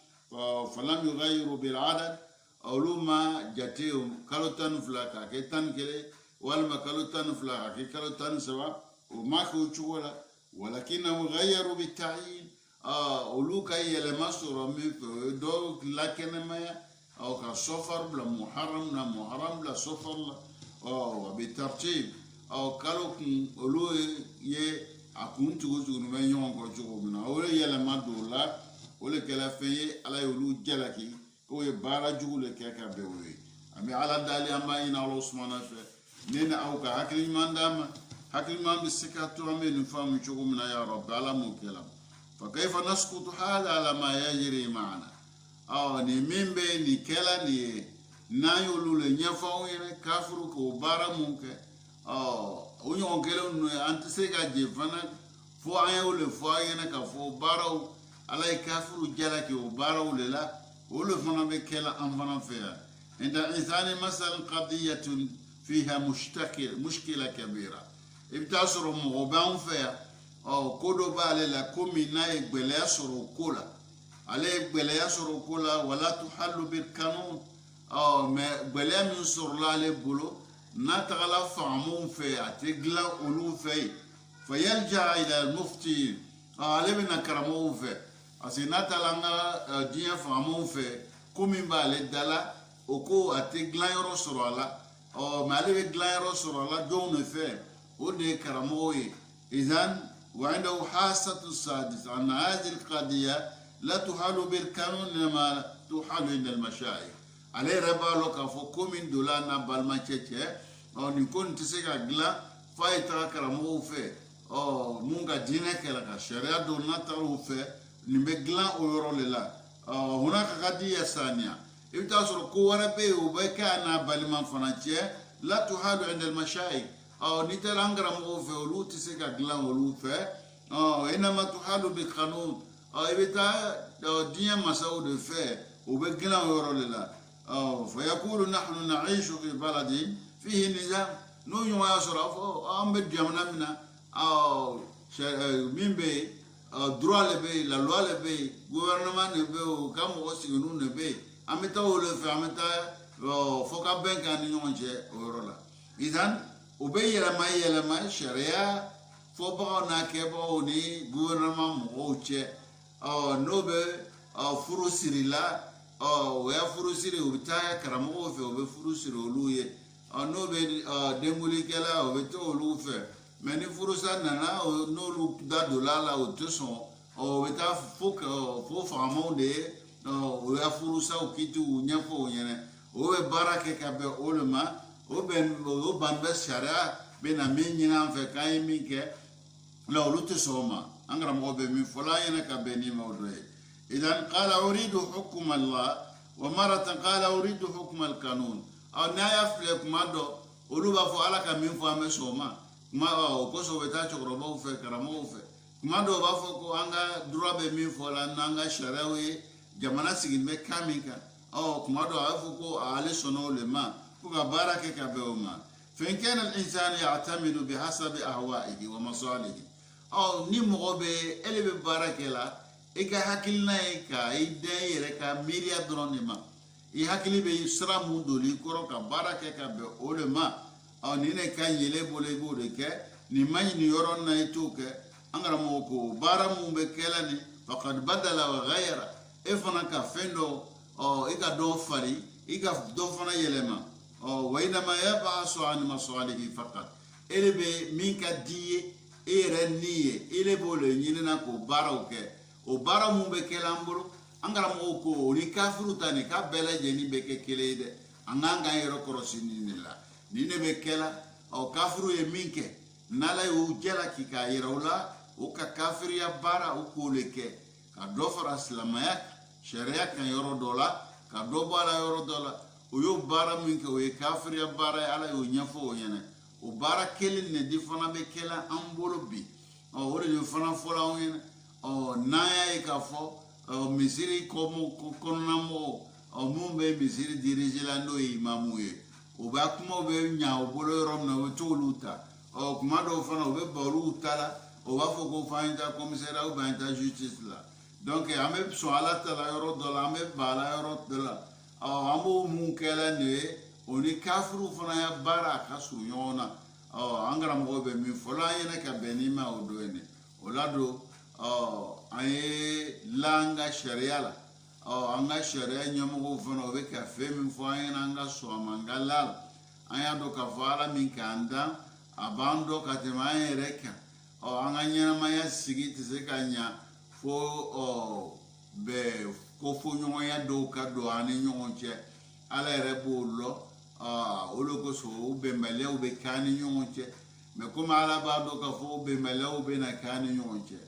فلم يغيروا بالعدد أولو ما جاتيهم كلو تنفلا كتن كله ولا ما كلو تنفلا كلو تنسوا وما كو جوا ولكنهم غيروا بالتعيين أولو كي يلما سورة من دو لكن ما أو كصفر بلا محرم لا محرم لا صفر أو بالترتيب أو كانوا أولو يه أكون تقول من يوم كجوا منا أولو يلا ما دولا أولو كلا في على أولو جلكي هو يبارا جول كيكا بيوي أمي على دالي أما إن الله سبحانه في نين أو كهكلي من دام هكلي من بسكاتو أمي نفهم جوا منا يا رب على مكلم فكيف نسقط هذا على ما يجري معنا ni min bɛ ni kɛla nin ye n'an y'olu le ɲɛfɔ anw ɲɛna kafuru k'o baara mun kɛ o ɲɔgɔn kelen ninnu an tɛ se ka jɛ fana fo an y'o le fɔ an ɲɛna ka fɔ baaraw ala ye kafuru jalaki o baaraw le la olu fana bɛ kɛla an fana fɛ yan inda insani masalan qadiyatun fiha mushkila kabira i bɛ taa sɔrɔ mɔgɔ b'an fɛ yan ko dɔ b'ale la ko min n'a ye gɛlɛya sɔrɔ o ko la ale gbɛlɛya sɔrɔ ko la wala tuhallu bil kanun mais gbɛlɛya min sɔrɔla ale bolo n'a tagala faamuw fɛ a tɛ dilan olu fɛ yen فيلجأ إلى المفتي ale bena karamow fɛ parce que n'a taara an ka diɲɛ faamaw fɛ ko min b'ale dala o ko a tɛ dilanyɔrɔ sɔrɔ a la mais ale bɛ dilanyɔrɔ sɔrɔ a la jɔnw de fɛ o de ye karamɔgɔw ye إذن وعنده حاسة السادس أن هذه القضية لا تحال بالقانون إنما تحال عند المشايخ ale yɛrɛ b'a lɔn k'a fɔ ko min donna n'a balimacɛ cɛ nin ko nin tɛ se ka dilan f'a ye taga karamɔgɔw fɛ mun ka diinɛ kɛla ka sariya dɔw n'a taara o fɛ nin bɛ dilan o yɔrɔ de la hunaka qadiyya saniya i bɛ taa sɔrɔ ko wɛrɛ bɛ yen o bɛ kɛ a n'a balima fana cɛ la tuhalu inda al-mashayikh n'i taara an karamɔgɔw fɛ olu tɛ se ka dilan olu fɛ inama tuhalu bil qanun i bɛ taa diɲɛ masaw de fɛ o bɛ dilan o yɔrɔ de la فيقول نحن نعيش في بلد فيه نظام n'o ɲɔgɔn y'a sɔrɔ a fɔ an bɛ jamana min na min bɛ yen droit le bɛ yen la loi le bɛ yen gouvernement de bɛ yen o ka mɔgɔ sigilenw de bɛ yen an bɛ taa o de fɛ an bɛ taa fɔ ka bɛn k'an ni ɲɔgɔn cɛ o yɔrɔ la idan o bɛ yɛlɛma sariya fɔbagaw n'a kɛbagaw ni gouvernement mɔgɔw cɛ n'o bɛ furu siri la o y'a furu siri o bɛ taa karamɔgɔw fɛ o bɛ furu siri olu ye n'o bɛ denkulikɛla o bɛ taa olu fɛ mais ni furusa nana n'olu da donna a la o tɛ sɔn o bɛ taa fo faamaw de ye o y'a furusaw kitiw ɲɛfɔ o ɲɛna o bɛ baara kɛ ka bɛn o de ma o ban bɛ sariya bɛ na min ɲini an fɛ k'an ye min kɛ la olu tɛ sɔn o ma an karamɔgɔ bɛ min fɔla an ɲɛna ka bɛn ni ma o dɔ ye إذن قال أريد حكم الله ومرة قال أريد حكم القانون n'a y'a filɛ kuma dɔ olu b'a fɔ ala ka min fɔ an bɛ sɔn o ma o kosɔn u bɛ taa cɛkɔrɔbaw fɛ karamɔgɔw fɛ kuma dɔw b'a fɔ ko an ka droit bɛ min fɔ la n'an ka sariyaw ye jamana sigilen bɛ kan min kan kuma dɔw a b'a fɔ ko ale sɔnna o de ma ko ka baara kɛ ka bɛn o ma فإن كان الإنسان يعتمد بحسب أهوائه ومصالحه ni mɔgɔ bɛ ele bɛ baara kɛ la i ka hakilina ye ka i den yɛrɛ ka miiriya dɔrɔn de ma i hakili bɛ sira mun don i kɔrɔ ka baara kɛ ka bɛn o de ma nin de ka ɲi yɛlɛ bolo i b'o de kɛ nin ma ɲi nin yɔrɔ na i t'o kɛ an karamɔgɔ ko baara mun bɛ kɛla nin faqad badala wa ghayara e fana ka fɛn dɔ i ka dɔ fari i ka dɔ fana yɛlɛma wa inama yab'asu an masalihi faqat ele bɛ min ka di ye e yɛrɛ ni ye ele b'o de ɲinina k'o baaraw kɛ o baara mun bɛ kɛla an bolo an karamɔgɔw ko o ni kafiru ta nin k'a bɛɛ lajɛlen bɛ kɛ kelen ye dɛ an k'an k'an yɛrɛ kɔlɔsi nin de la nin de bɛ kɛla kafiru ye min kɛ n'ala y'u jalaki k'a yira u la o ka kafiriya baara o k'o de kɛ ka dɔ fara silamɛya sariya kan yɔrɔ dɔ la ka dɔ bɔ a la yɔrɔ dɔ la o y'o baara min kɛ o ye kafiriya baara ye ala y'o ɲɛfɔ o ɲɛna o baara kelen de fana bɛ kɛla an bolo bi o de fana fɔra anw ɲɛna n'an y'a ye k'a fɔ misiri kɔnɔna mɔgɔw mun bɛ misiri dirige la n'o ye imamu ye o b'a kumaw bɛ ɲa o bolo yɔrɔ min na o bɛ t'olu ta kuma dɔw fana o bɛ barow ta la o b'a fɔ ko f'an ta commissariat ou bien an ta justice la donc an bɛ sɔn ala ta la yɔrɔ dɔ la an bɛ ba la yɔrɔ dɔ la an b'o mun kɛla nin ye o ni kafiru fana ya baara a ka surun ɲɔgɔn na an karamɔgɔw bɛ min fɔlɔ an ɲɛna ka bɛn ni ma o dɔ ye o la don an ye la an ka sariya la an ka sariya ɲɛmɔgɔw fana o bɛ ka fɛn min fɔ an ɲɛna an ka sɔn a ma an ka la an y'a dɔn k'a fɔ ala min k'an dan a b'an dɔn ka tɛmɛ an yɛrɛ kan an ka ɲɛnamaya sigi tɛ se ka ɲa fo ko fo ɲɔgɔnya dɔw ka don an ni ɲɔgɔn cɛ ala yɛrɛ b'o lɔ olu kosɔn o bɛnbaliyaw bɛ k'an ni ɲɔgɔn cɛ mɛ komi ala b'a dɔn k'a fɔ o bɛnbaliyaw bɛ na k'an ni ɲɔgɔn cɛ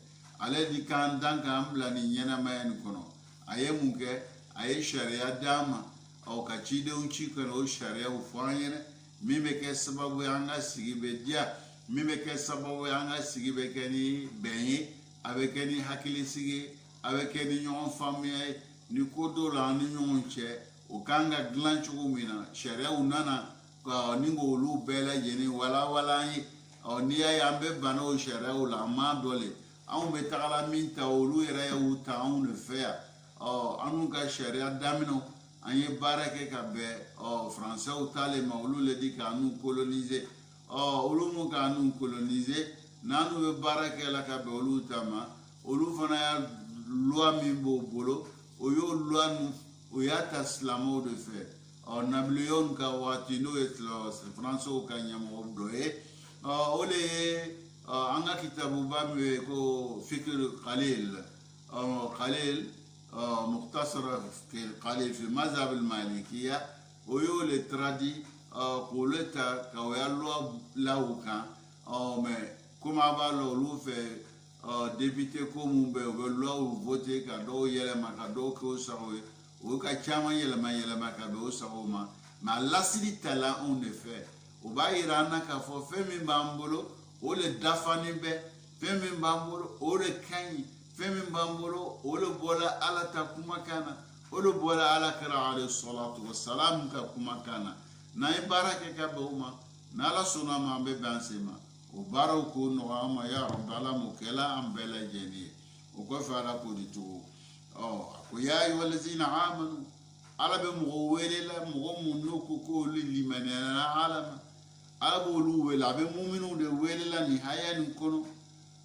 ale di k'an dan k'an bila nin ɲɛnamaya nin kɔnɔ a ye mun kɛ a ye sariya d'an ma ka cidenw ci ka na o sariyaw fɔ an ɲɛna min bɛ kɛ sababu ye an ka sigi bɛ diya min bɛ kɛ sababu ye an ka sigi bɛ kɛ ni bɛn ye a bɛ kɛ ni hakilisigi ye a bɛ kɛ ni ɲɔgɔn faamuya ye ni ko dɔw la an ni ɲɔgɔn cɛ o kan ka dilan cogo min na sariyaw nana ni k'olu bɛɛ lajɛlen walawala an ye n'i y'a ye an bɛ bana o sariyaw la an m'a dɔn le anw bɛ tagala min ta olu yɛrɛ y'u ta anw de fɛ yan anw ka sariya daminɛw an ye baara kɛ ka bɛn faransɛw ta le ma olu le di k'an coloniser olu mun k'an coloniser nanu be baraka la ka be olu tama olu fana ya loi min bo bolo o yo loi nu o ya ta slamo de fait Napoléon ka wati no etlo français ka nyamo doye ole anga kitabu ba me ko fikr qalil مختصرة قليل في مذهب المالكية ويولي ترادي قولتا كويالو لاوكا mais كما بالو لو في député comme be lo voter ka do yele maka do ko sawe o ka chama yele maka do sawo ma lasili tala on effet o ba irana ka fo femi bambolo o le dafani be femi bambolo o le kanyi femi bambolo o le bola ala ta kuma kana o le bola ala kara alayhi salatu wassalam ka kuma kana na ibaraka ka be uma na la suna ma be bansema o baro ko no ama ya rabbala mukela ambela jeni o ko fara ko ditu ko ya ayu allazina amanu ala be mo wele la mo munno ko limanana alama ala bo lu wela be mu'minu de wele la ni hayan kono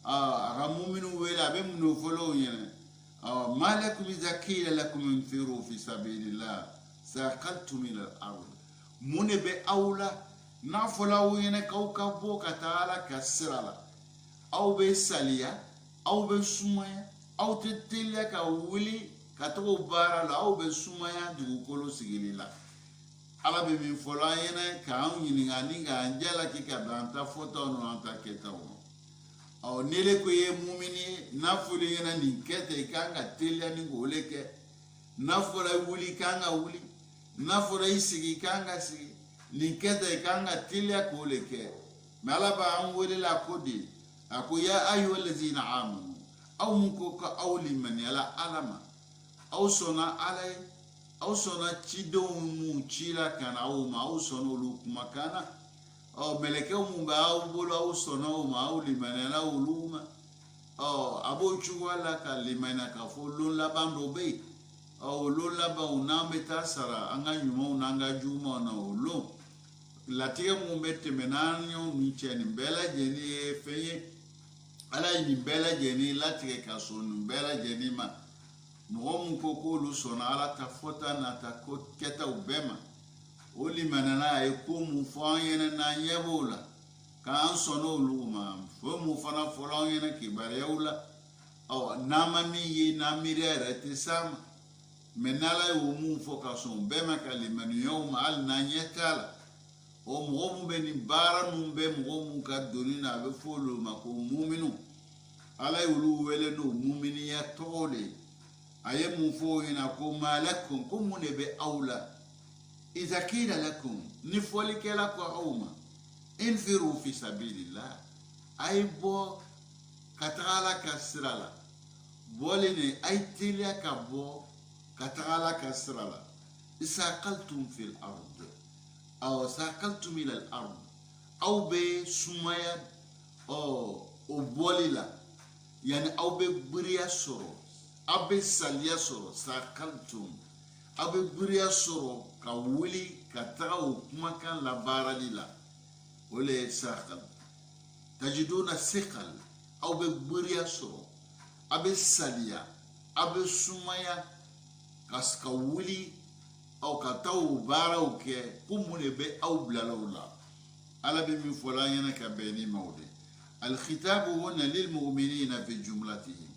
aga mu'minu wela be munno folo yene malakum zakila lakum infiru fi sabilillah saqaltum ila al-ard munbe awla na fola wuyene kauka bo katala kasirala aw be saliya aw be sumaya aw tetelia ka wuli kato bara la aw be sumaya dugukolo sigilila ala be min fola yene ka an yininga ninga anjala kika danta foto no anta ketawo aw nele ko ye mumini na fuli yene ni kete kanga telia ni goleke na fola wuli kanga wuli na fola isigi kanga sigi linketa ikanga tilia kuleke malaba an wele la kodi ako ya ayu allazina amanu aw munko ka awli man yala alama aw sona alay aw sona chido mu chila kana aw ma aw sona lu kuma kana aw meleke mu ba aw bolo aw sona aw ma aw liman yala uluma abo chuwala ka limana ka folon la bando be aw lola ba unameta sara anga nyuma unanga juma na ulo latige mu bete menanyo ni cheni bela jeni feye ala ni bela jeni latige kason bela jeni ma mo mu koko lu sona ala ta fota na ta ko keta ubema oli manana ay ko mu fanyena na yebola kan sono lu ma fo mu fana folanyena ki barewla o namani ye namire rete sam menala yo mu fokason bema kalimanu yawma al nanyetala o mo be ni bara mu be mo ka doni na be folo ma ko mu'minu ala yulu wele no mu'mini ya tole aye mu fo ina ko malakum kum ne be awla iza kila lakum ni foli kala ko awma infiru fi sabilillah ay bo katala kasrala bolene ay tilia ka bo katala kasrala isaqaltum fil ard أو ساقلتم إلى الأرض أو بسمايا أو بوليلا يعني أو ببريا سورو أو بساليا سورو ساقلتم أو ببريا سورو كولي كتاو مكان لبارا للا ولا ساقل تجدون ثقل أو ببريا سورو أو بساليا أو بسمايا كاسكولي أو كتاو باراو كي كمون بي أو بلالولا على بمن فلان كبيني مودي الخطاب هنا للمؤمنين في جملتهم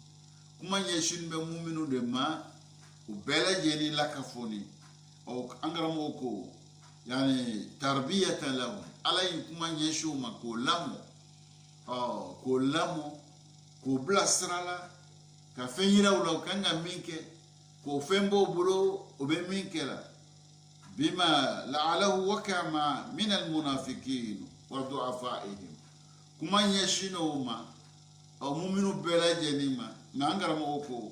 كما يشين بمؤمنون دما وبلا جيني لكفوني أو أنغرموكو يعني تربية لهم على كما يشو ما كولامو كولامو كوبلا سرالا كفينيرا ولو كان مينك كوفيمبو بلو وبمينكلا بما لعله وقع من المنافقين وضعفائهم كما يشينوا ما أو مؤمنوا بلا جنيما نانغرا موكو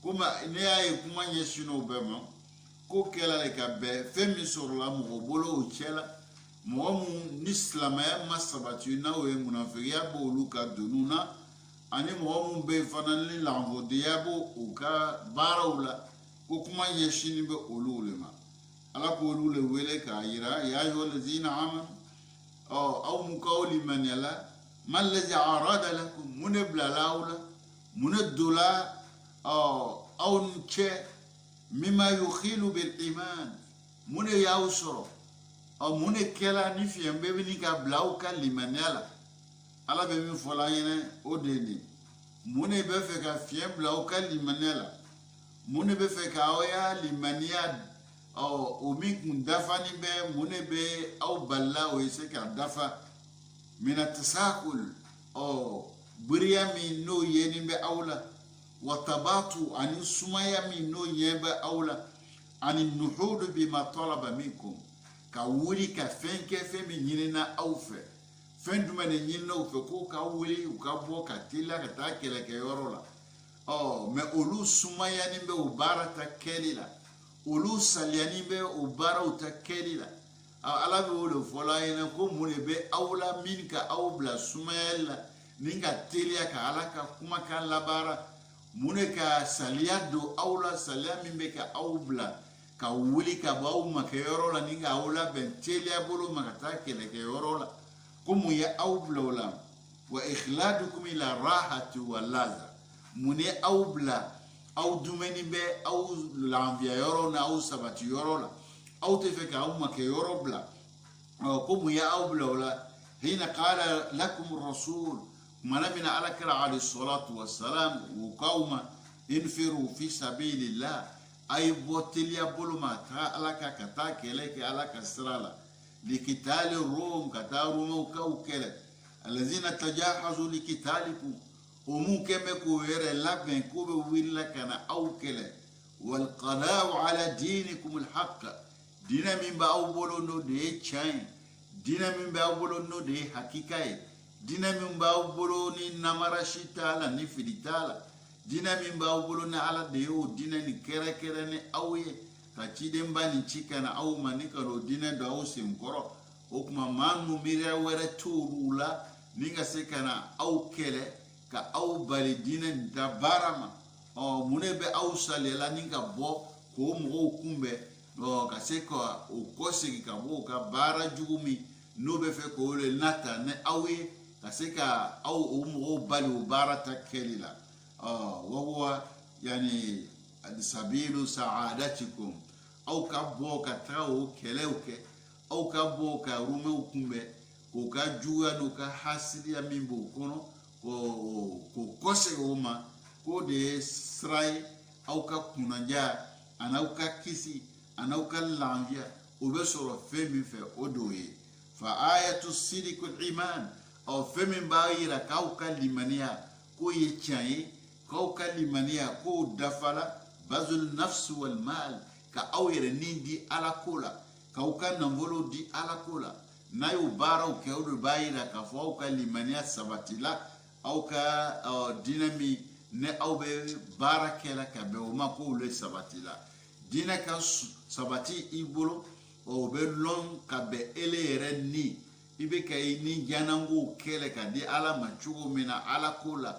كما نياي كما يشينوا بما كو كلا لك به فمي سورلا مو بولو تشلا مو نسلما ما سباتينا ومنافقيا بولوكا دونونا ani mo be fanali lango diabo uka barawla ko kuma yeshini be olulema ala ko olule wele ka yira ya ayu allazina amanu aw mukawli man yala ما الذي عرض لكم من بلا لاولا من الدولا أو نتشي مما يخيل بالإيمان من يوسر أو من كلا نفيا بيبني كبلاوكا لمن يلا ala be min fola yene o deni mune be fe ka fiem bla o ka limanela mune be fe ka oya limania o min dafa ni be mune be au balla o ise ka dafa min atasakul o buriya mi no yeni be aula wa tabatu an sumaya mi no yeba aula an nuhud bima talaba minkum ka wuri ka fenke fe mi nyina aufe fenduma ne nyina ufe ko ka wuri ka bo ka tila ka ta kele ke yorola me olu sumaya ni be ubara ta kelila olu saliani be ubara uta kelila ala be olu fola ina ko mune be aula minka au bla sumayela ninga telia ka alaka kuma ka labara mune ka saliado aula salami be ka aubla ka wuli ka ba uma ke yorola ninga aula ben telia bolo makata kele ke yorola kumu ya aubla wala wa ikhladukum ila rahati wa laza mune aubla au dumeni be au l'envia yoro na au sabati yoro la au te fe ka uma ke yoro bla kumu ya aubla wala hina qala lakum ar-rasul manabina ala kira alayhi salatu wassalam وقوما انفروا في سبيل الله اي بوتليا بولما تا alaka kata keleke alaka srala لقتال الروم كتاروم وكوكل الذين تجهزوا لقتالكم وممكن كوير لكن كوب ويلا كان اوكل والقضاء على دينكم الحق دين من باوبولو دي تشاين دين من باوبولو دي حقيقه dina min baw bolo ni namarashita la ni filitala dina min baw bolo na ala de yo dina ni kere kere ni awye ka chiden bani chika na aw manika ro dina do aw simkoro o kuma manu mira were turula ninga sekana aw kele ka aw bali dina da barama o munebe aw salela ninga bo ko mo kumbe o ka seko o kosi ka bo ka bara jugumi no be fe ko le nata ne awye kasika au umu bali ubarata kelila وهو يعني سبيل سعادتكم au kaboka trao keleuke au kaboka rumeu kumbe ko kajua no ka hasili ya mimbo kono ko kose uma ko de srai au ka kunanja anauka kisi anauka langia ubesoro femi fe odoye fa ayatu sidikul iman au femi baira kauka limania ko yechai kauka limania ko dafala bazul nafs wal mal ka awere nindi ala kola kauka nambolo di ala kola nayo bara o ke o baira ka fo ka limania sabatila au ka dinami ne au be bara kela ka be o mako le sabatila dina ka sabati ibolo o be lon ka be elere ni ibe kay ni janango kele ka di ala machugo mina ala kola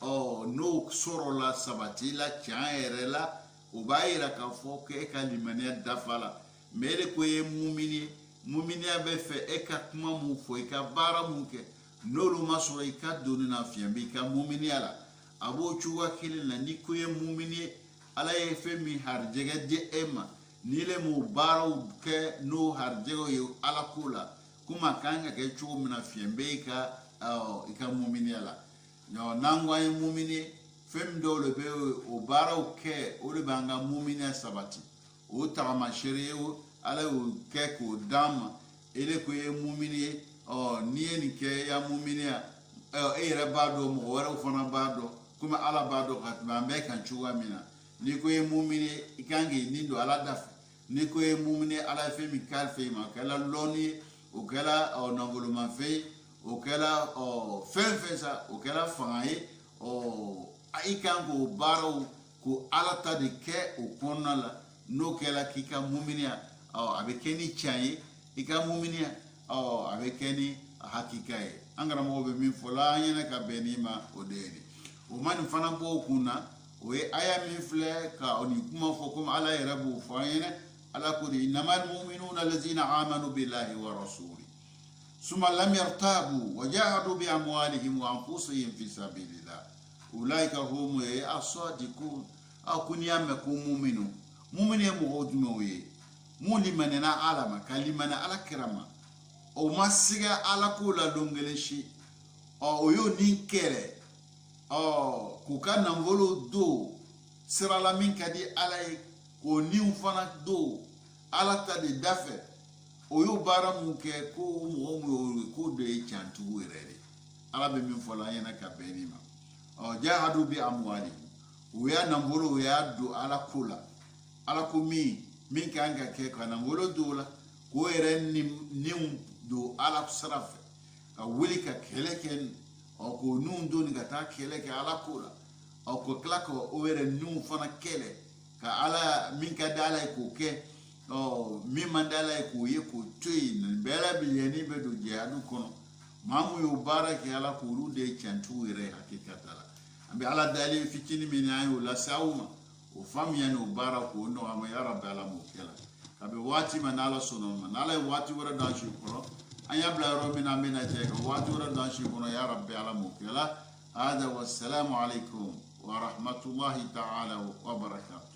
no soro la sabati la chaere la ubaira ka foke ka limania dafala mere ko ye mumini abe fe eka kuma mu fo eka bara muke nolu masoro eka doni na fiambi ka mumini ala abo chuwa kile na ni ko ye mumini ala ye fe mi harjege de ema nile mu bara ke no harjego yo ala kola kuma kanga ke chuo mina fiembe ka ika mumini ala no nangwa ye mumini fem do le be o bara o ke o le banga mumini sabati o ta ma shere o ala o ke ko dam ele ko ye mumini nie ni ke ya mumini e re bado mo wara o fona bado kuma ala bado ka bambe kan chuo mina ni ko ye mumini ikangi nindo ala daf ni ko ye mumini ala femi kal fe ma kala loni o kala nangolo ma fe o kala fenfesa o kala fangaye aikango baro ko alata de ke o konala no kala kika muminia abekeni chaye ika muminia abekeni hakikaye angara mo be min fola nyana ka benima odeni o man fana bo kuna o aya min fle ka oni kuma fo kuma ala yarabu fa yana ala ko di namal mu'minuna allazina amanu billahi wa rasuli ثم لم يرتابوا وجاهدوا بأموالهم وأنفسهم في سبيل الله أولئك هم الصادقون أو كن يامكم مؤمنون مؤمن يمغود موي مولمنا علما كلمنا على كرما أو مسيغا على كولا دونغلشي أو يو نينكره أو كوكا نمولو دو سرالا من كدي على كو نيو فانا دو على تدي دافع oyo bara munke ko mo ko de chantu werere ala be min fola yana ka benima o jahadu bi amwali uya nambolo uya do ala kula ala kumi min ka anga ke ko nambolo dola ko eren nim do ala saraf ka wuli ka keleken o ko nun do ni ta keleke ala kula o ko klako o eren nun fana kele ka ala min ka dala ko ke mi mandala ko ye ko toy bela bileni be do jihadu kono mamu yo barake ala ko rude chantu ire hakikata la ambi ala dalil fitini min ayo la sauma o famya no barako no ama ya rabbi ala mukela kabe wati manala sono manala wati wara da shi kono anya bla ro mina mina te ko wati wara da shi kono ya rabbi ala mukela hada wassalamu alaikum wa rahmatullahi ta'ala wa barakatuh.